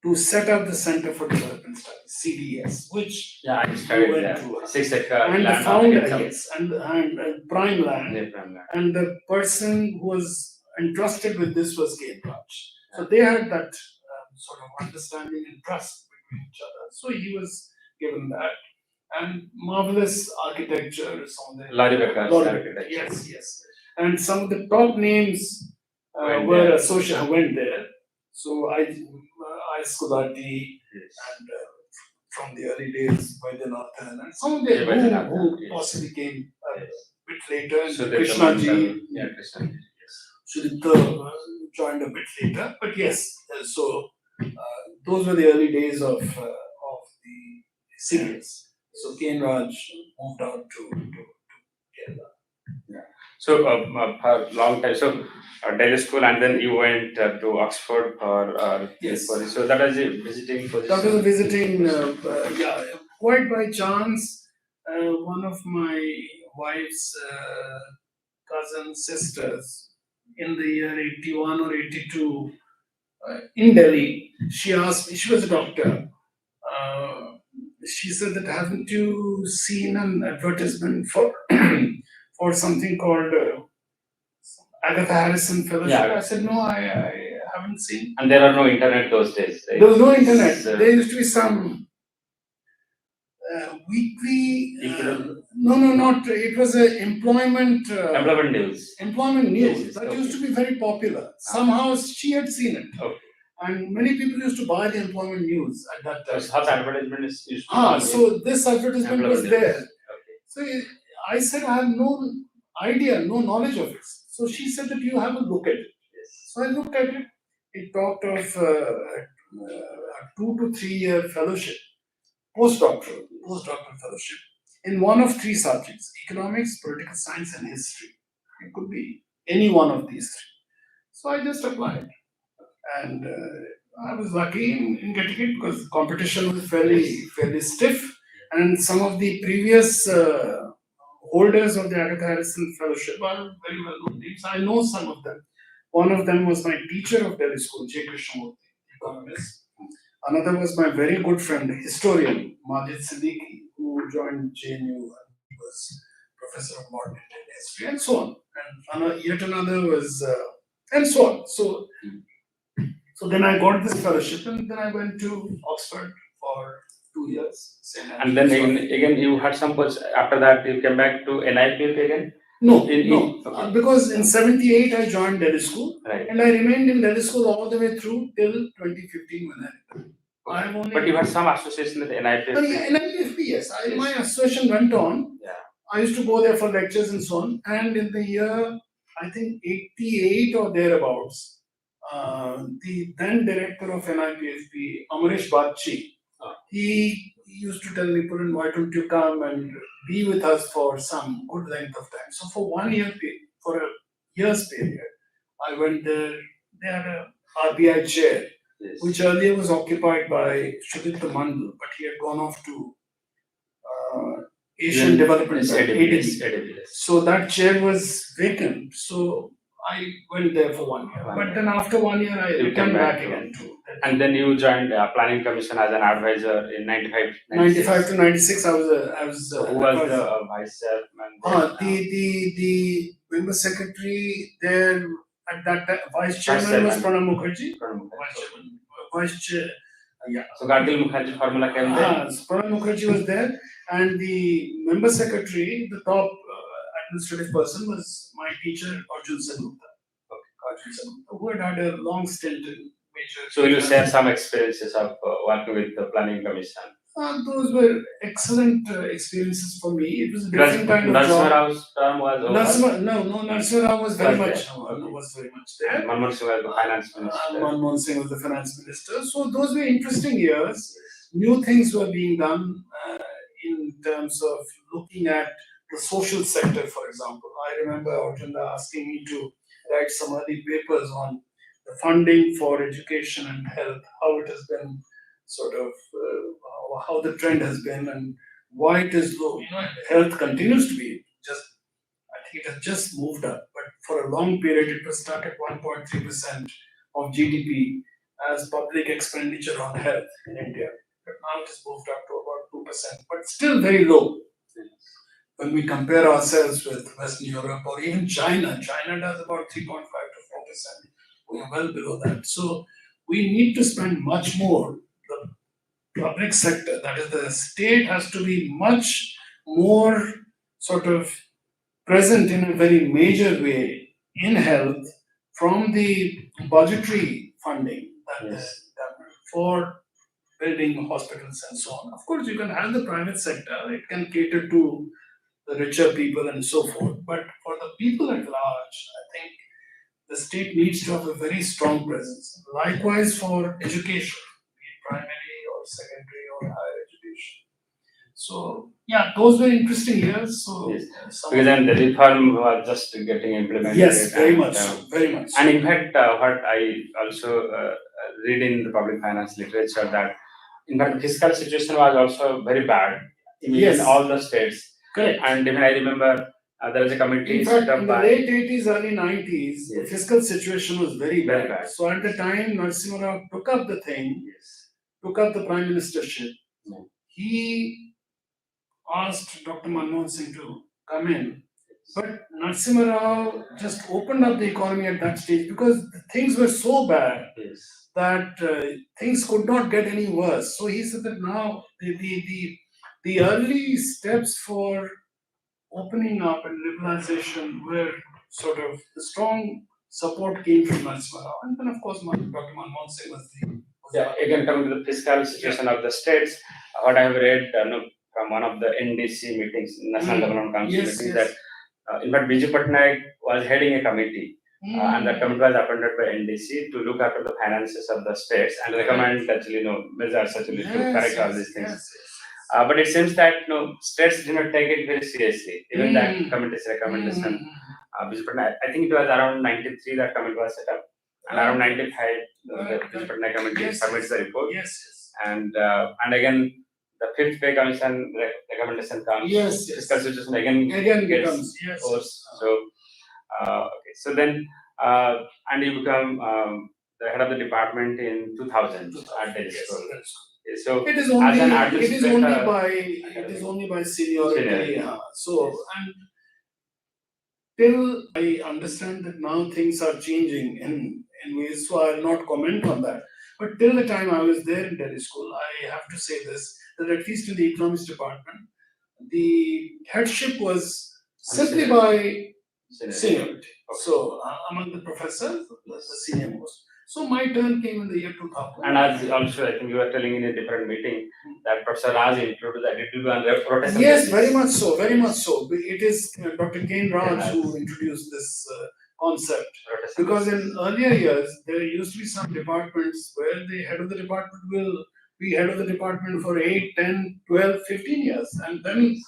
to set up the Center for Development Studies, CDS, which yeah, I studied went there. to 6 acre and the land. founder, yes, and prime land. Yeah, from there. And the person who was entrusted with this was Ken Raj. So they had that sort of understanding and trust between each other. So he was given that. And marvelous architecture, some of the Lorry Becker's Lord, architecture. yes. And some of the top names Went were there. associated, went there. So I Skulati Yes. and from the early days, Vaidyanathan, and some of the Yeah, Vaidyanathan, who yes. possibly came a Yes. bit later, and So Krishna ji, Yeah, Krishna. Yes. Sudipta joined a bit later. But yes, so those were the early days of the singers. So Ken Raj moved out to Kerala. So for long time. So Delhi school, and then you went to Oxford for Yes. So that was a visiting position. That was a visiting, quite by chance. One of my wife's cousin sisters in the year 81 or 82 in Delhi, she asked me, she was a doctor. She said that haven't you seen an advertisement for for something called Agatha Harrison Fellowship? Yeah. I said, no, I haven't seen. And there are no internet those days. Right? There was no internet. So- There used to be some weekly. No, not. It was a employment. Employment news. Employment news Yes, that okay. used to be very popular. Somehow she had seen it, Okay. and many people used to buy the employment news at that time. So how advertisement is used to come in? So this advertisement was Employment there. news. Okay. So I said I have no idea, no knowledge of it. So she said that you have a look at it. Yes. So I looked at it. It talked of a 2 to 3 year fellowship, postdoctoral fellowship in one of 3 subjects: economics, political science, and history. It could be any one of these 3. So I just applied, and I was lucky in getting it because the competition was fairly stiff, and some of the previous holders of the Agatha Harrison Fellowship are very well known names. I know some of them. One of them was my teacher of Delhi School, J. Krishnamurthy, economist. Another was my very good friend, historian, Majid Siddiqui, who joined JNU. He was professor of modern Indian history, and so on. And yet another was, and so on. So then I got this fellowship, and then I went to Oxford for 2 years. Same And then Sorry. again you had some posts. After that, you came back to NIPF again. No, Okay. because in 78 I joined Delhi school Right. and I remained in Delhi school all the way through till 2015 when I returned. I have only. But you had some association with NIPF. Yeah, NIPF, yes. Yes. My association went on. Yeah. I used to go there for lectures and so on. And in the year, I think 88 or thereabouts, the then director of NIPFP, Amrish Bagchi, he used to tell me, Pulin, why don't you come and be with us for some good length of time? So for 1 year, for a year's period, I went there. They had a RBI chair, Yes. which earlier was occupied by Sudipta Mandal, but he had gone off to Asian Development Bank, ADB. So that chair was vacant. So I went there for 1 year. But then after 1 year, I returned back again. And then you joined Planning Commission as an advisor in 95. 95 to 96, I was. So who was the vice chairman? The member secretary there at that time, vice chairman was Pranab Mukherjee. Vice chair. Yeah. So Gadgil Mukherjee formula came there. So Pranab Mukherjee was there, and the member secretary, the top administrative person, was my teacher Arjun Senugupta. Arjun Senugupta, who had a long stint in major. So will you share some experiences of working with the Planning Commission? Those were excellent experiences for me. It was a different kind of job. Rao's term was over. Narasimha Rao was very much there. Manmohan Singh was the finance minister. Manmohan Singh was the finance minister. So those were interesting years. New things were being done in terms of looking at the social sector, for example. I remember Arjunda asking me to write some early papers on the funding for education and health, how it has been sort of, how the trend has been and why it is low. Health continues to be just, I think it has just moved up, but for a long period it was stuck at 1.3% of GDP as public expenditure on health in India. But now it has moved up to about 2%, but still very low. When we compare ourselves with Western Europe or even China, China does about 3.5 to 4%. We are well below that. So we need to spend much more. The public sector, that is the state, has to be much more sort of present in a very major way in health from the budgetary funding for building hospitals and so on. Of course, you can have the private sector, it can cater to the richer people and so forth. But for the people at large, I think the state needs to have a very strong presence. Likewise for education, be it primary or secondary or higher education. So yeah, those were interesting years. So because then the reform was just getting implemented. Yes, very much. And in fact, what I also read in the public finance literature that in fact the fiscal situation was also very bad in all the states. Correct. And even I remember there was a committee. In fact, in the late 80s, early 90s, the fiscal situation was very bad. So at the time, Narasimha Rao took up the thing, took up the prime ministership. He asked Dr. Manmohan Singh to come in. But Narasimha Rao just opened up the economy at that stage because things were so bad that things could not get any worse. So he said that now the early steps for opening up and liberalization were sort of the strong support came from Narasimha Rao. And then, of course, Dr. Manmohan Singh was the. Again, coming to the fiscal situation of the states, what I have read from one of the NDC meetings, National Development Council meetings, that in fact, Biju Patnaik was heading a committee. And that committee was appointed by NDC to look after the finances of the states and recommend actually measures actually to correct all these things. But it seems that states did not take it very seriously. Even that committee's recommendation. Biju Patnaik, I think it was around 93 that committee was set up, and around 95 the Biju Patnaik committee submits the report. And again the fifth pay commission recommendation comes. Fiscal situation again gets worse. So. Okay, so then, and you become the head of the department in 2000 at Delhi School. So it is only by seniority. So and till I understand that now things are changing in ways, so I'll not comment on that. But till the time I was there in Delhi school, I have to say this, that at least in the economics department, the headship was simply by seniority. So among the professors, the senior most. So my turn came in the year 2000. And as also, I think you were telling in a different meeting that Professor Raj introduced that it will be on rotation. Yes, basis. very much so, very much so. It is Dr. Kane Raj Yes. who introduced this concept. Rotation Because basis. in earlier years, there used to be some departments where the head of the department will be head of the department for 8, 10, 12, 15 years. And then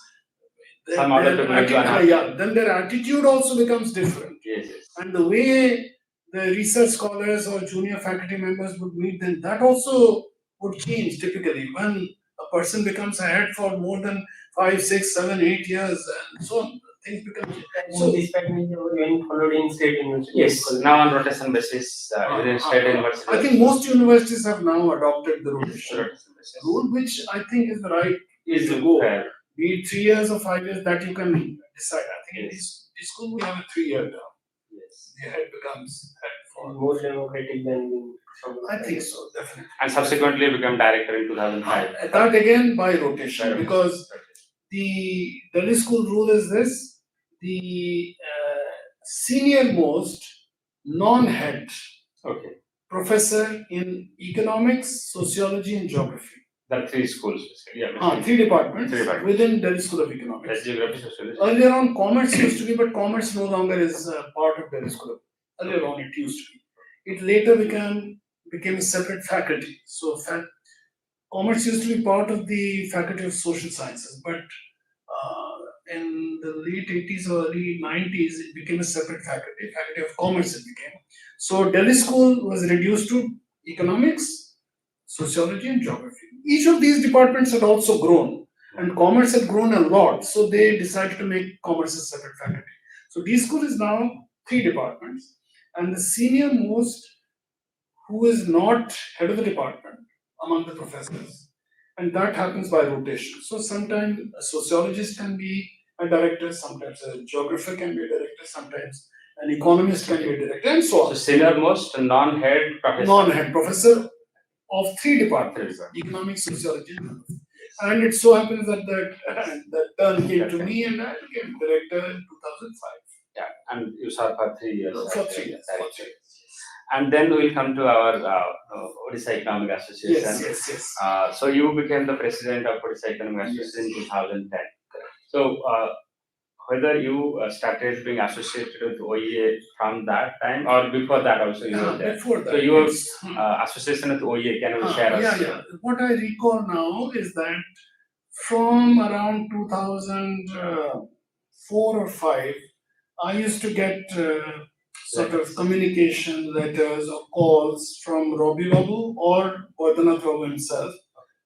Some other people will join after. then their attitude also becomes different. Yes, yes. And the way the research scholars or junior faculty members would meet them, that also would change typically when a person becomes a head for more than 5, 6, 7, 8 years and so on. Things become So this pattern is when followed in state university. Yes, now on rotation basis, within state university. I think most universities have now adopted the rotation rotation basis. rule, which I think is the right Is to go. fair. Be it 3 years or 5 years, that you can decide. I think in this school we have a 3-year term. Yes. The head becomes head for. More democratic than some. I think so, definitely. And subsequently become director in 2005. That again by rotation, By because rotation. the Delhi school rule is this: the senior most non-head Okay. professor in economics, sociology, and geography. There are 3 schools. Yeah. 3 departments 3 departments. within Delhi School of Economics. That's geography, sociology. Earlier on, commerce used to be, but commerce no longer is part of Delhi School. Earlier on, it used to be. It later became a separate faculty. So, commerce used to be part of the Faculty of Social Sciences, but in the late 80s or early 90s, it became a separate faculty. Faculty of Commerce it became. So, Delhi School was reduced to economics, sociology, and geography. Each of these departments had also grown, and commerce had grown a lot, so they decided to make commerce a separate faculty. So D school is now 3 departments, and the senior most who is not head of the department among the professors, and that happens by rotation. So sometimes a sociologist can be a director, sometimes a geographer can be a director, sometimes an economist can be a director, and so So on. senior most non-head professor. Non-head professor of 3 departments: economics, sociology, and geography. And it so happens that that turn came to me, and I became director in 2005. Yeah, and you served for 3 years. For 3 years. And then we'll come to our Odisha Economic Association. Yes. So you became the president of Odisha Economic Association in 2010. So whether you started being associated with OEA from that time or before that also you were there. Before that. So your association with OEA, can you share us? Yeah. What I recall now is that from around 2004 or 5, I used to get sort of communication letters or calls from Robbie Babu or Vardhanath Babu himself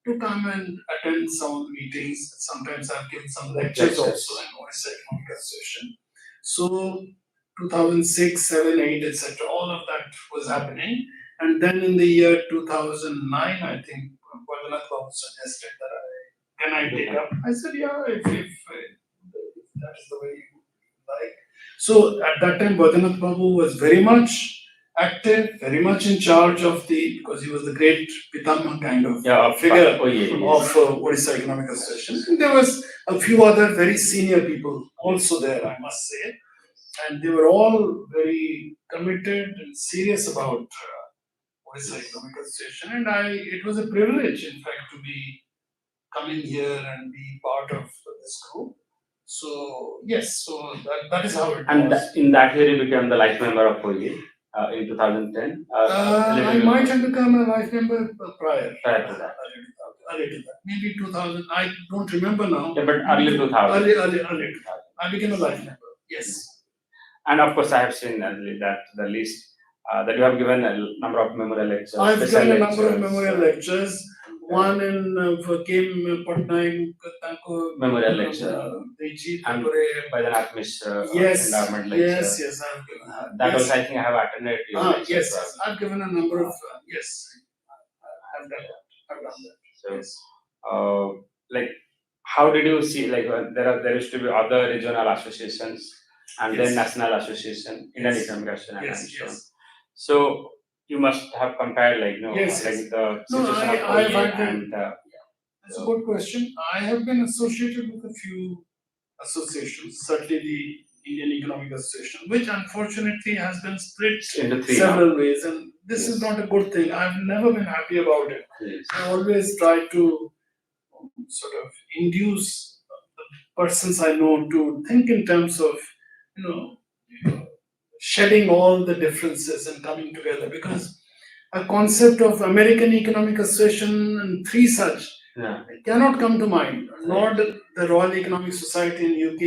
to come and attend some of the meetings. Sometimes I've given some lectures also in Odisha Economic Association. So 2006, 7, 8, etc. All of that was happening. And then in the year 2009, I think Vardhanath Babu suggested that can I take up? I said, yeah, if that is the way you like. So at that time, Vardhanath Babu was very much active, very much in charge of because he was the great Pitama kind of figure of Odisha Economic Association. And there was a few other very senior people also there, I must say. And they were all very committed and serious about Odisha Economic Association. And it was a privilege, in fact, to be coming here and be part of this group. So yes, so that is how it and was. In that year, you became the life member of OEA in 2010. I might have become a life member prior to that. Maybe 2000. I don't remember now. Yeah, but early 2000. Early 2000. I became a life member. Yes. And of course, I have seen that the list that you have given a number of memorial lectures. I've given a number of memorial lectures. One in Kim Patnaik memorial lecture. And by the Nayak endowment lecture. Yes, I've given that. Also, I think I have attended your lecture. Yes, I've given a number of I've done that. So, like, how did you see? Like, there used to be other regional associations and then national association, Indian Economic Association, and so on. So, you must have compared, like, Yes, like yes. the No, situation of I've OEA had the- and That's a good question. I have been associated with a few associations, certainly the Indian Economic Association, which unfortunately has been split into three. several ways, and this is Yes. not a good thing. I've never been happy about it. Yes. I always try to sort of induce the persons I know to think in terms of, you know, shedding all the differences and coming together, because a concept of American Economic Association and three such Yeah. cannot come to mind, nor the Royal Economic Society in UK.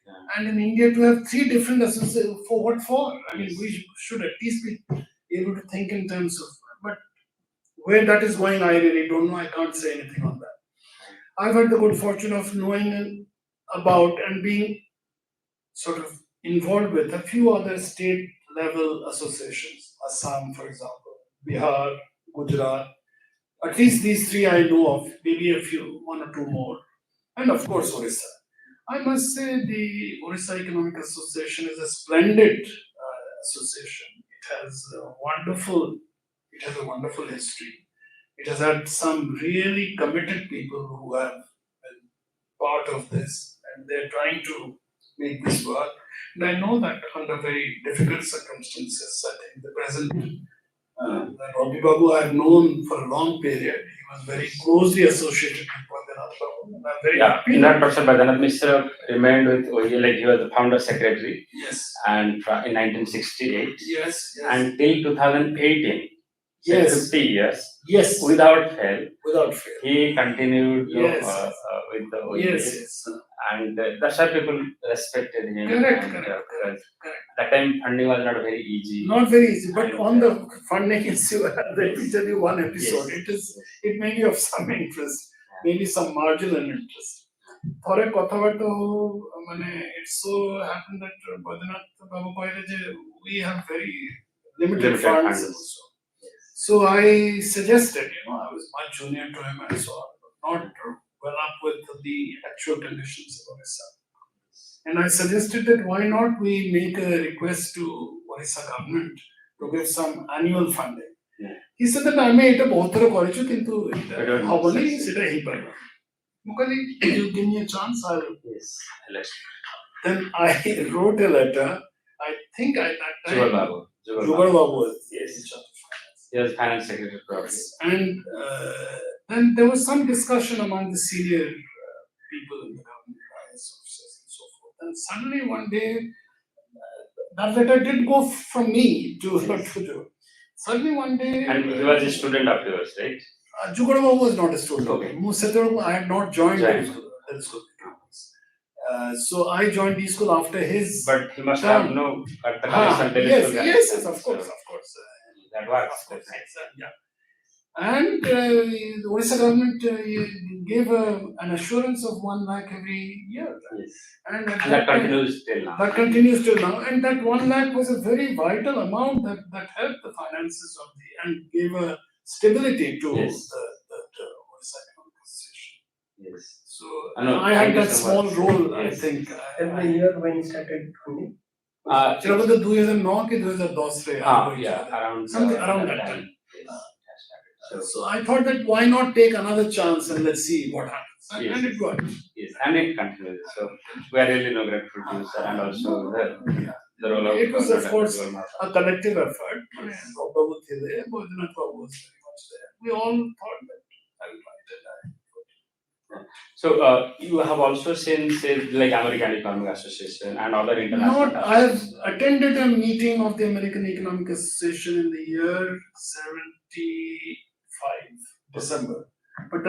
Yeah. And in India, to have three different associations, for what for? I mean, we should at least be able to think in terms of, but where that is going, I really don't know. I can't say anything on that. I've had the good fortune of knowing about and being sort of involved with a few other state level associations, Assam, for example, Bihar, Gujarat. At least these three I know of, maybe a few, one or two more, and of course Orissa. I must say the Orissa Economic Association is a splendid association. It has a wonderful history. It has had some really committed people who have been part of this, and they're trying to make this work. And I know that under very difficult circumstances, I think the present Robbie Babu I have known for a long period. He was very closely associated with Badrinath Babu. And I'm very Yeah, happy. in that person, Badrinath Mishra remained with OEA, like he was the founder secretary, Yes, and in 1968 yes, until 2018, so yes, 50 years, yes, without fail, without fail. he continued Yes. with the OEA, Yes, yes. and that's why people respected him. Correct, and, correct, because correct. that time funding was not very easy. Not very easy, but And, on the funding issue, let me tell you one episode. Yes. It may be of some interest, maybe some marginal interest. For a কথাবার্তা মানে it so happened that Badrinath Babu কইলে যে we have very limited Limited funds funds. also. So I suggested, I was much junior to him and so on, not well up with the actual conditions of Orissa. And I suggested that why not we make a request to Orissa government to give some annual funding. Yeah. He said that I may এটা বহুত thara করেছো কিন্তু don't হবনি succeed. সেটা ହେଇପାରିବ না। ମୁଁ କହିଲି you give me a chance, Yes. Let's then I wrote a letter. I think at that time Jugal Babu. Jugal Babu was Yes. in charge of finance. He was finance secretary probably. And then there was some discussion among the senior people in the government, finance officers and so forth. And suddenly one day, that letter did go from me to Joe. Suddenly one day, And he was a student of yours, right? Jugal Babu was not a student. Okay. I had not joined Joined. the school. So I joined the school after his. But he must term. have got the connection. There is Yes, no yes, connection. of course, So of course. that works. Of course, That's nice. yeah. And the Odisha government gave an assurance of 1 lakh every year. Yes. And at And that time- continues till now. That continues till now. And that 1 lakh was a very vital amount that helped the finances of and gave a stability to Yes. the Odisha Economic Association. Yes. So I know. I had Thank you that so small much. role, I Yes. think. And the year when you started funding? সেটা বোধহয় 2009 কি 2010 রে Around Something around that time. Yes. That started. So I thought that why not take another chance and let's see what happens. Yes. And it worked. Yes, and it continues. So we are really no grateful to you, sir, and also the role of It was, of course, Dr. Mahatma. a collective effort. Babu thile, Bodhinath Babu was very much there. We all thought that I will write it. So you have also seen, say, like American Economic Association and other international. Not, I have attended a meeting of the American Economic Association in the year 75, December. But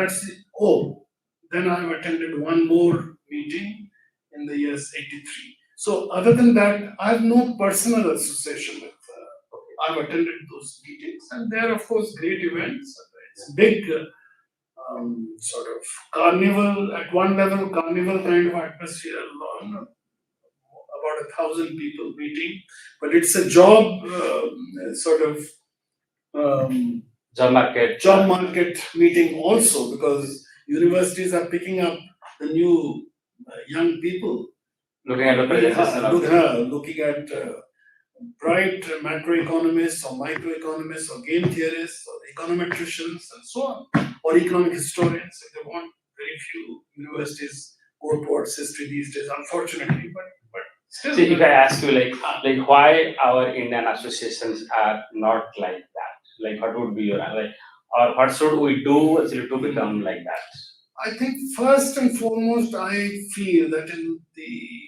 then I have attended one more meeting in the years 83. So other than that, I have no personal association with. I've attended those meetings, and they are of course great events. It's big, sort of carnival at one level, carnival kind of atmosphere. About 1,000 people meeting, but it's a job sort of. Job market meeting also, because universities are picking up the new young people. Looking at the presentation of Looking at bright macroeconomists or microeconomists or game theorists or econometricians and so on, or economic historians if they want. Very few universities go towards history these days, unfortunately, but still. See, if I ask you, like why our Indian associations are not like that? Like, what would be your like, or what should we do actually to become like that? I think first and foremost, I feel that at the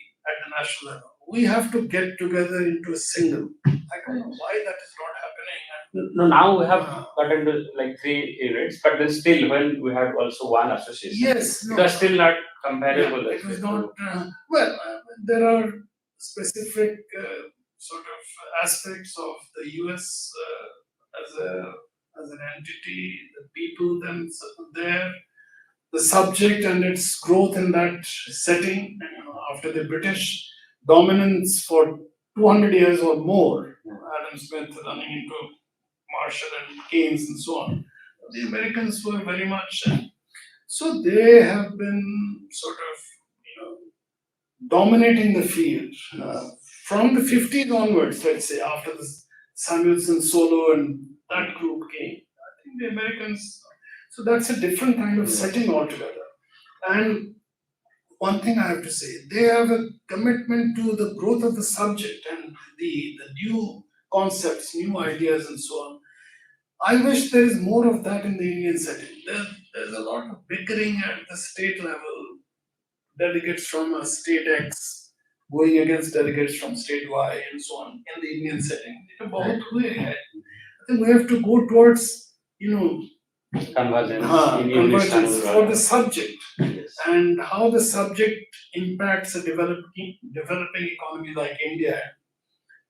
national level, we have to get together into a single. I don't know why that is not happening. No, now we have gotten to like 3 units, but then still, when we had also one association, Yes, it no, was still not comparable. it was not. There are specific sort of aspects of the US as an entity, the people there, the subject and its growth in that setting. After the British dominance for 200 years or more, Adam Smith running into Marshall and Keynes and so on, the Americans were very much. So they have been sort of, dominating the field from the 50s onwards, let's say, after the Samuelson solo and that group came. I think the Americans, so that's a different kind of setting altogether. And one thing I have to say, they have a commitment to the growth of the subject and the new concepts, new ideas, and so on. I wish there is more of that in the Indian setting. There's a lot of bickering at the state level, delegates from a state X going against delegates from state Y and so on in the Indian setting. I think we have to go towards, Convergence, convergence for the subject. Yes. And how the subject impacts a developing economy like India.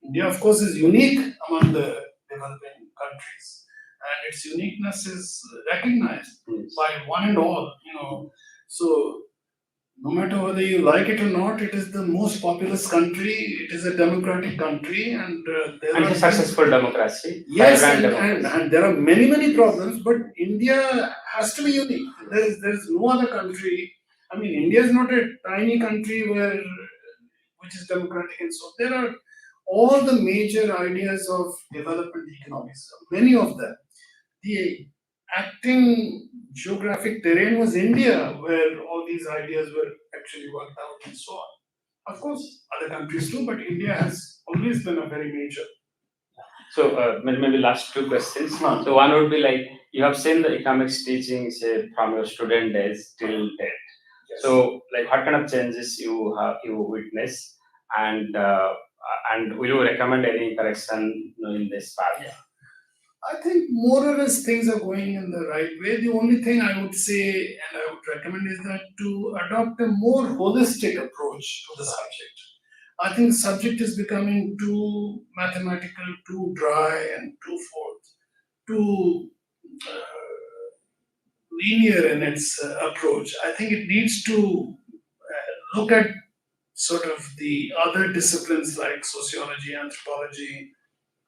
India, of course, is unique among the developing countries, and its uniqueness is recognized by one and all. So no matter whether you like it or not, it is the most populous country. It is a democratic country, and it's a successful democracy. Yes, vibrant democracy. and there are many problems, but India has to be unique. There's no other country. I mean, India is not a tiny country which is democratic and so on. There are all the major ideas of development economics, many of them. The acting geographic terrain was India, where all these ideas were actually worked out and so on. Of course, other countries too, but India has always been a very major. So maybe last 2 questions. So one would be like, you have seen the economics teaching, say, from your student days till date. Yes. So like, what kind of changes you witness, and will you recommend any correction in this part? Yeah. I think more or less things are going in the right way. The only thing I would say and I would recommend is that to adopt a more holistic approach to the subject. I think the subject is becoming too mathematical, too dry, and too linear in its approach. I think it needs to look at sort of the other disciplines like sociology, anthropology,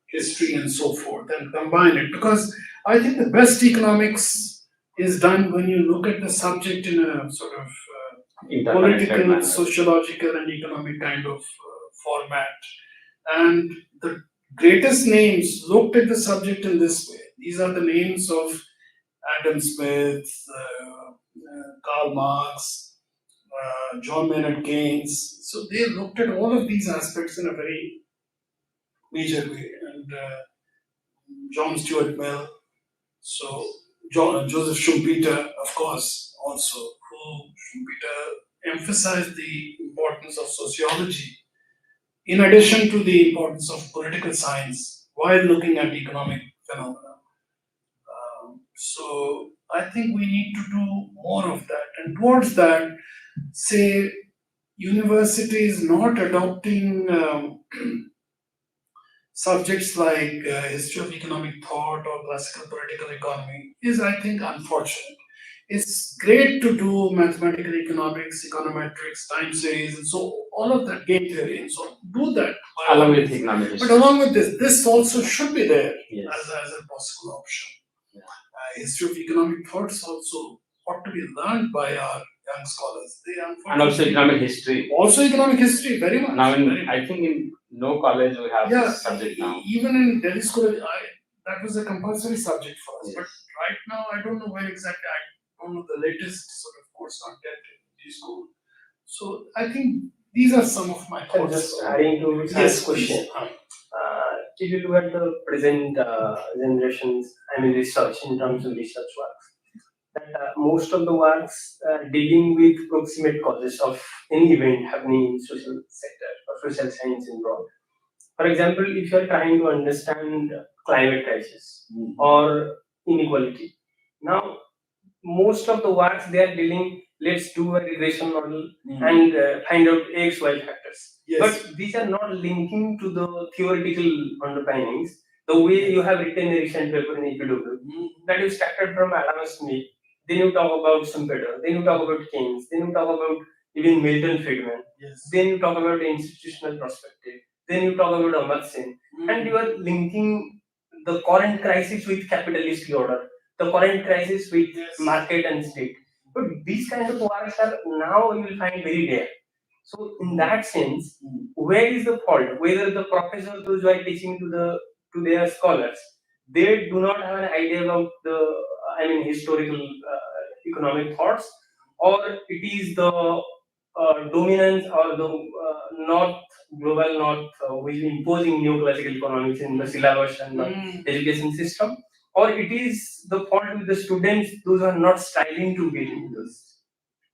history, and so forth, and combine it. Because I think the best economics is done when you look at the subject in a sort of political, sociological, and economic kind of format. And the greatest names looked at the subject in this way. These are the names of Adam Smith, Karl Marx, John Maynard Keynes. So they looked at all of these aspects in a very major way. And John Stuart Mill, so Joseph Schumpeter, of course, also, who Schumpeter emphasized the importance of sociology in addition to the importance of political science while looking at economic phenomena. So I think we need to do more of that. And towards that, say, universities not adopting subjects like history of economic thought or classical political economy is, I think, unfortunate. It's great to do mathematical economics, econometrics, time series, and so all of that, game theory, and so on. Do that along with economics. But along with this also should be there Yes. as a possible option. History of economic thoughts also ought to be learned by our young scholars. They And also unfortunately economic history. also economic history very much. Now, very much. I think in no college we have Yeah, this subject now. even in Delhi school, that was a compulsory subject for us. Yes. But right now, I don't know where exactly. I don't know the latest sort of course on yet in Delhi school. So I think these are some of my And thoughts. just adding to Sam's Yes, question, please. if you look at the present generations, I mean research in terms of research works, that most of the works dealing with proximate causes of any event happening in social sector or social science in broad. For example, if you are trying to understand climate crisis or inequality, now most of the works they are dealing, let's do a regression model and find out X, Y factors. Yes. But these are not linking to the theoretical underpinnings. The way you have written a recent paper in equilibrium, that you started from Adam Smith, then you talk about Schumpeter, then you talk about Keynes, then you talk about even Milton Friedman, Yes. then you talk about institutional perspective, then you talk about Amartya Sen, and you are linking the current crisis with capitalist order, the current crisis with Yes. market and state. But these kind of works are now you will find very rare. So in that sense, where is the fault? Whether the professor, those who are teaching to their scholars, they do not have an idea about the historical economic thoughts, or it is the dominance or the north global north which is imposing neoclassical economics in the syllabus and the education system, or it is the fault with the students, those who are not striving to get into this.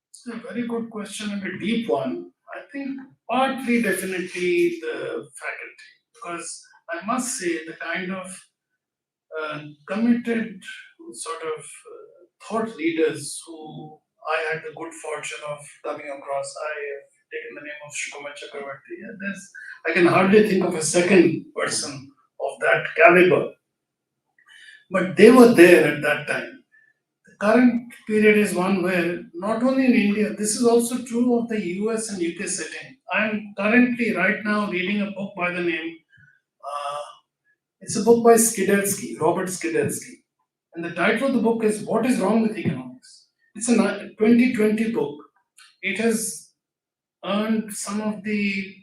It's a very good question and a deep one. I think partly definitely the faculty, because I must say the kind of committed sort of thought leaders who I had the good fortune of coming across. I have taken the name of Shukumar Chakravarti. And I can hardly think of a second person of that caliber. But they were there at that time. The current period is one where not only in India, this is also true of the US and UK setting. I'm currently right now reading a book by the name, it's a book by Skidelsky, Robert Skidelsky. And the title of the book is What is Wrong with Economics? It's a 2020 book. It has earned some of the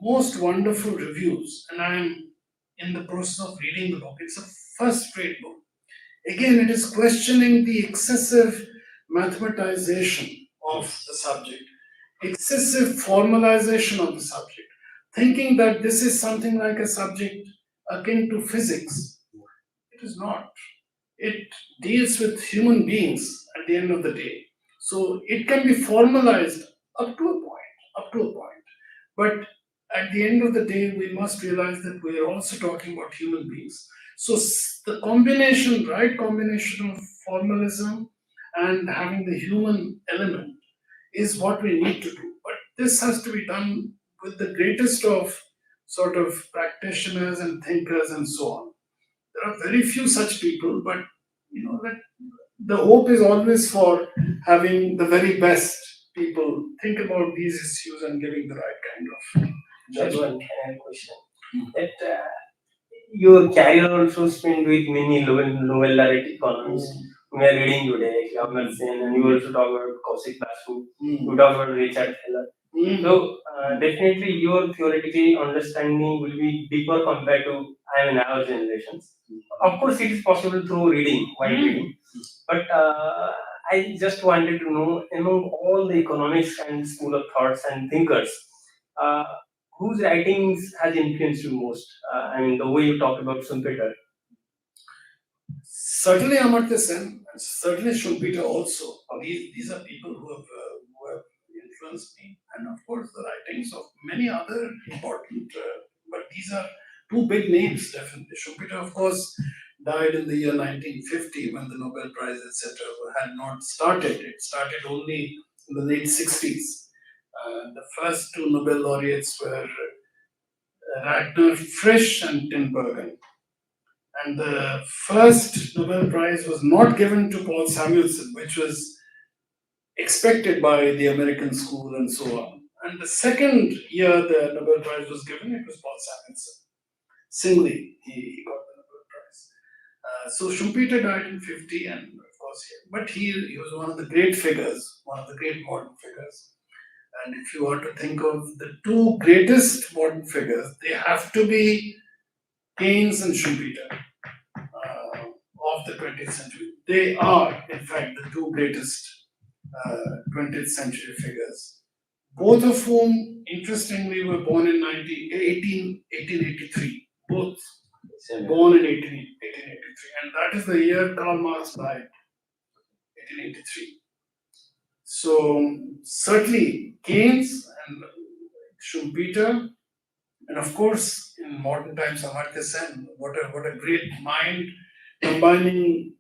most wonderful reviews, and I'm in the process of reading the book. It's a first rate book. Again, it is questioning the excessive mathematization of the subject, excessive formalization of the subject, thinking that this is something like a subject akin to physics. It is not. It deals with human beings at the end of the day. So it can be formalized up to a point. But at the end of the day, we must realize that we are also talking about human beings. So the right combination of formalism and having the human element is what we need to do. But this has to be done with the greatest of sort of practitioners and thinkers and so on. There are very few such people, but you know that the hope is always for having the very best people think about these issues and giving the right kind of That's judgment. one question. That your career also spent with many Nobel laureate economists. We are reading today, Amartya Sen, and you also talk about Kaushik Basu. You talk about Richard Thaler. So definitely your theoretical understanding will be deeper compared to our generations. Of course, it is possible through reading, while reading. But I just wanted to know, among all the economics and school of thoughts and thinkers, uh, whose writings has influenced you most? The way you talk about Schumpeter. Certainly Amartya Sen, and certainly Schumpeter also. These are people who have influenced me, and of course the writings of many other important. But these are two big names, definitely. Schumpeter, of course, died in the year 1950 when the Nobel Prize, etc., had not started. It started only in the late 60s. The first two Nobel laureates were Ragnar Frisch and Tinbergen. And the first Nobel Prize was not given to Paul Samuelson, which was expected by the American school and so on. And the second year the Nobel Prize was given, it was Paul Samuelson. Singly, he got the Nobel Prize. So Schumpeter died in 50, and of was here. But he was one of the great figures, one of the great modern figures. And if you were to think of the two greatest modern figures, they have to be Keynes and Schumpeter of the 20th century. They are, in fact, the two greatest 20th century figures. Both of whom, interestingly, were born in 1883. Both born in 1883. And that is the year Karl Marx died, 1883. So, certainly, Keynes and Schumpeter, and of course, in modern times, Amartya Sen, what a great mind, combining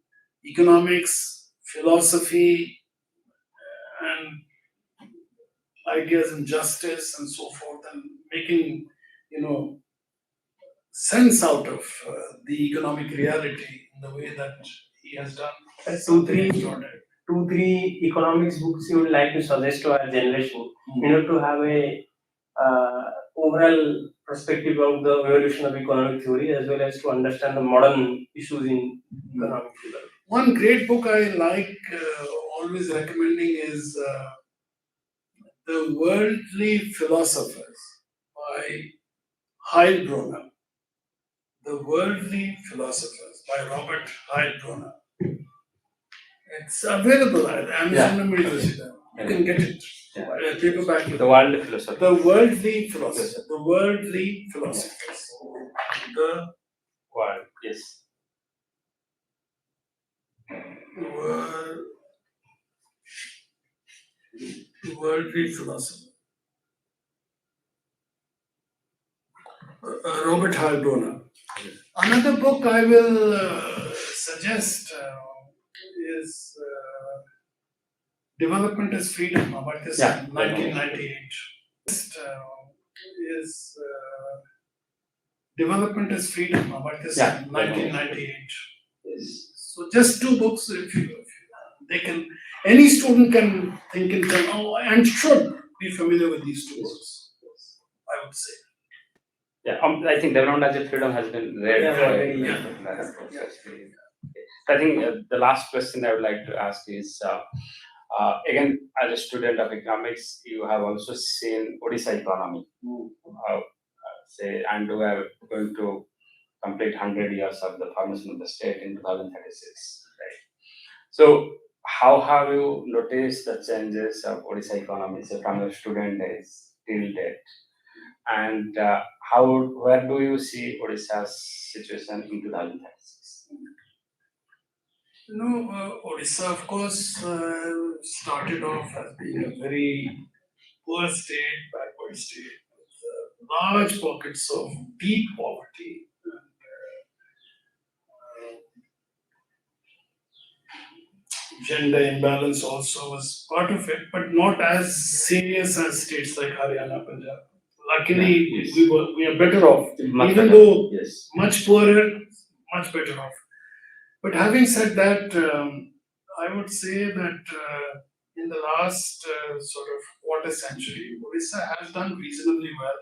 economics, philosophy, and ideas in justice and so forth, and making, sense out of the economic reality in the way that he has done. Two, three economics books you would like to suggest to our generation, to have a overall perspective of the evolution of economic theory as well as to understand the modern issues in economic theory. One great book I like, always recommending, is The Worldly Philosophers by Heilbronner. The Worldly Philosophers by Robert Heilbronner. It's available at Amazon and Medicine. You can get it. Paperback. The world philosophy. The Worldly Philosophers. The Worldly Philosophers. The World, yes. Worldly Philosopher. Robert Heilbronner. Another book I will suggest is Development is Freedom, Amartya Sen, 1998. Is Development is Freedom, Amartya Sen, 1998. Yes. So just two books, if they can, any student can think in terms, and should be familiar with these two books, I would say. Yeah, I think Development as a Freedom has been read. I think the last question I would like to ask is, again, as a student of economics, you have also seen Odisha economy, and we are going to complete 100 years of the formation of the state in 2036, right? So, how have you noticed the changes of Odisha economy, say from your student days till date? And where do you see Odisha's situation in 2036? Odisha, of course, started off as being a very poor state, backward state, with large pockets of deep poverty. Gender imbalance also was part of it, but not as serious as states like Haryana, Punjab. Luckily, we are better off, even though much poorer, much better off. But having said that, I would say that in the last sort of quarter century, Odisha has done reasonably well.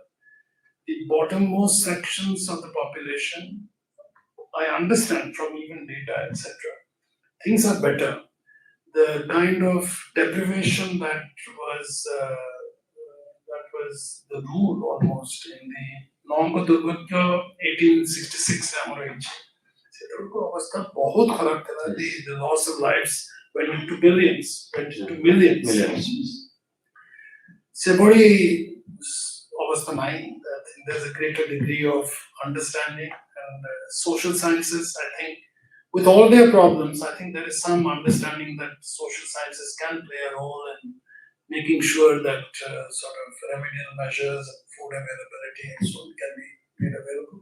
The bottommost sections of the population, I understand from even data, etc., things are better. The kind of deprivation that was the rule almost in the non-Durgutya 1866 hemorrhage. The loss of lives went into billions, went into millions. So, I think there's a greater degree of understanding, and social sciences, I think, with all their problems, I think there is some understanding that social sciences can play a role in making sure that sort of remedial measures and food availability and so on can be made available.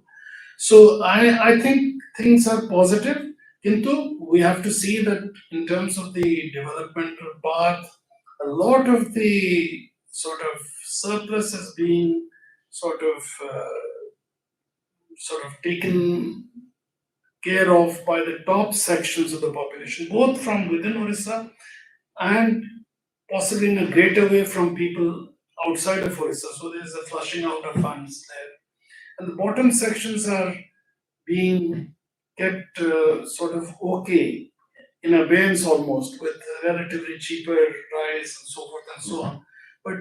So I think things are positive. Kintu, we have to see that in terms of the developmental path, a lot of the sort of surplus is being sort of taken care of by the top sections of the population, both from within Odisha and possibly in a greater way from people outside of Odisha. So there's a flushing out of funds there. And the bottom sections are being kept sort of okay in abeyance almost, with relatively cheaper rice and so forth and so on. But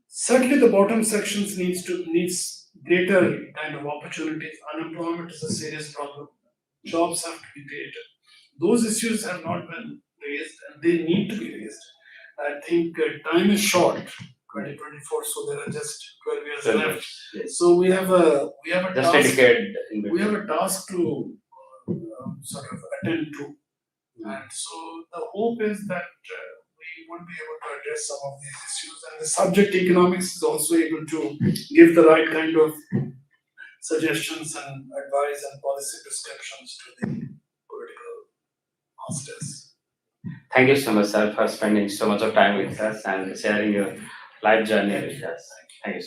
certainly the bottom sections needs greater kind of opportunities. Unemployment is a serious problem. Jobs have to be created. Those issues have not been raised, and they need to be raised. I think time is short, 2024, so there are just 12 years left. Yes. So we have a Just a task. decade in We between. have a task to sort of attend to, and so the hope is that we would be able to address some of these issues, and the subject economics is also able to give the right kind of suggestions and advice and policy prescriptions to the political masters. Thank you so much, sir, for spending so much of time with us and sharing your life journey with us. Thank you, sir.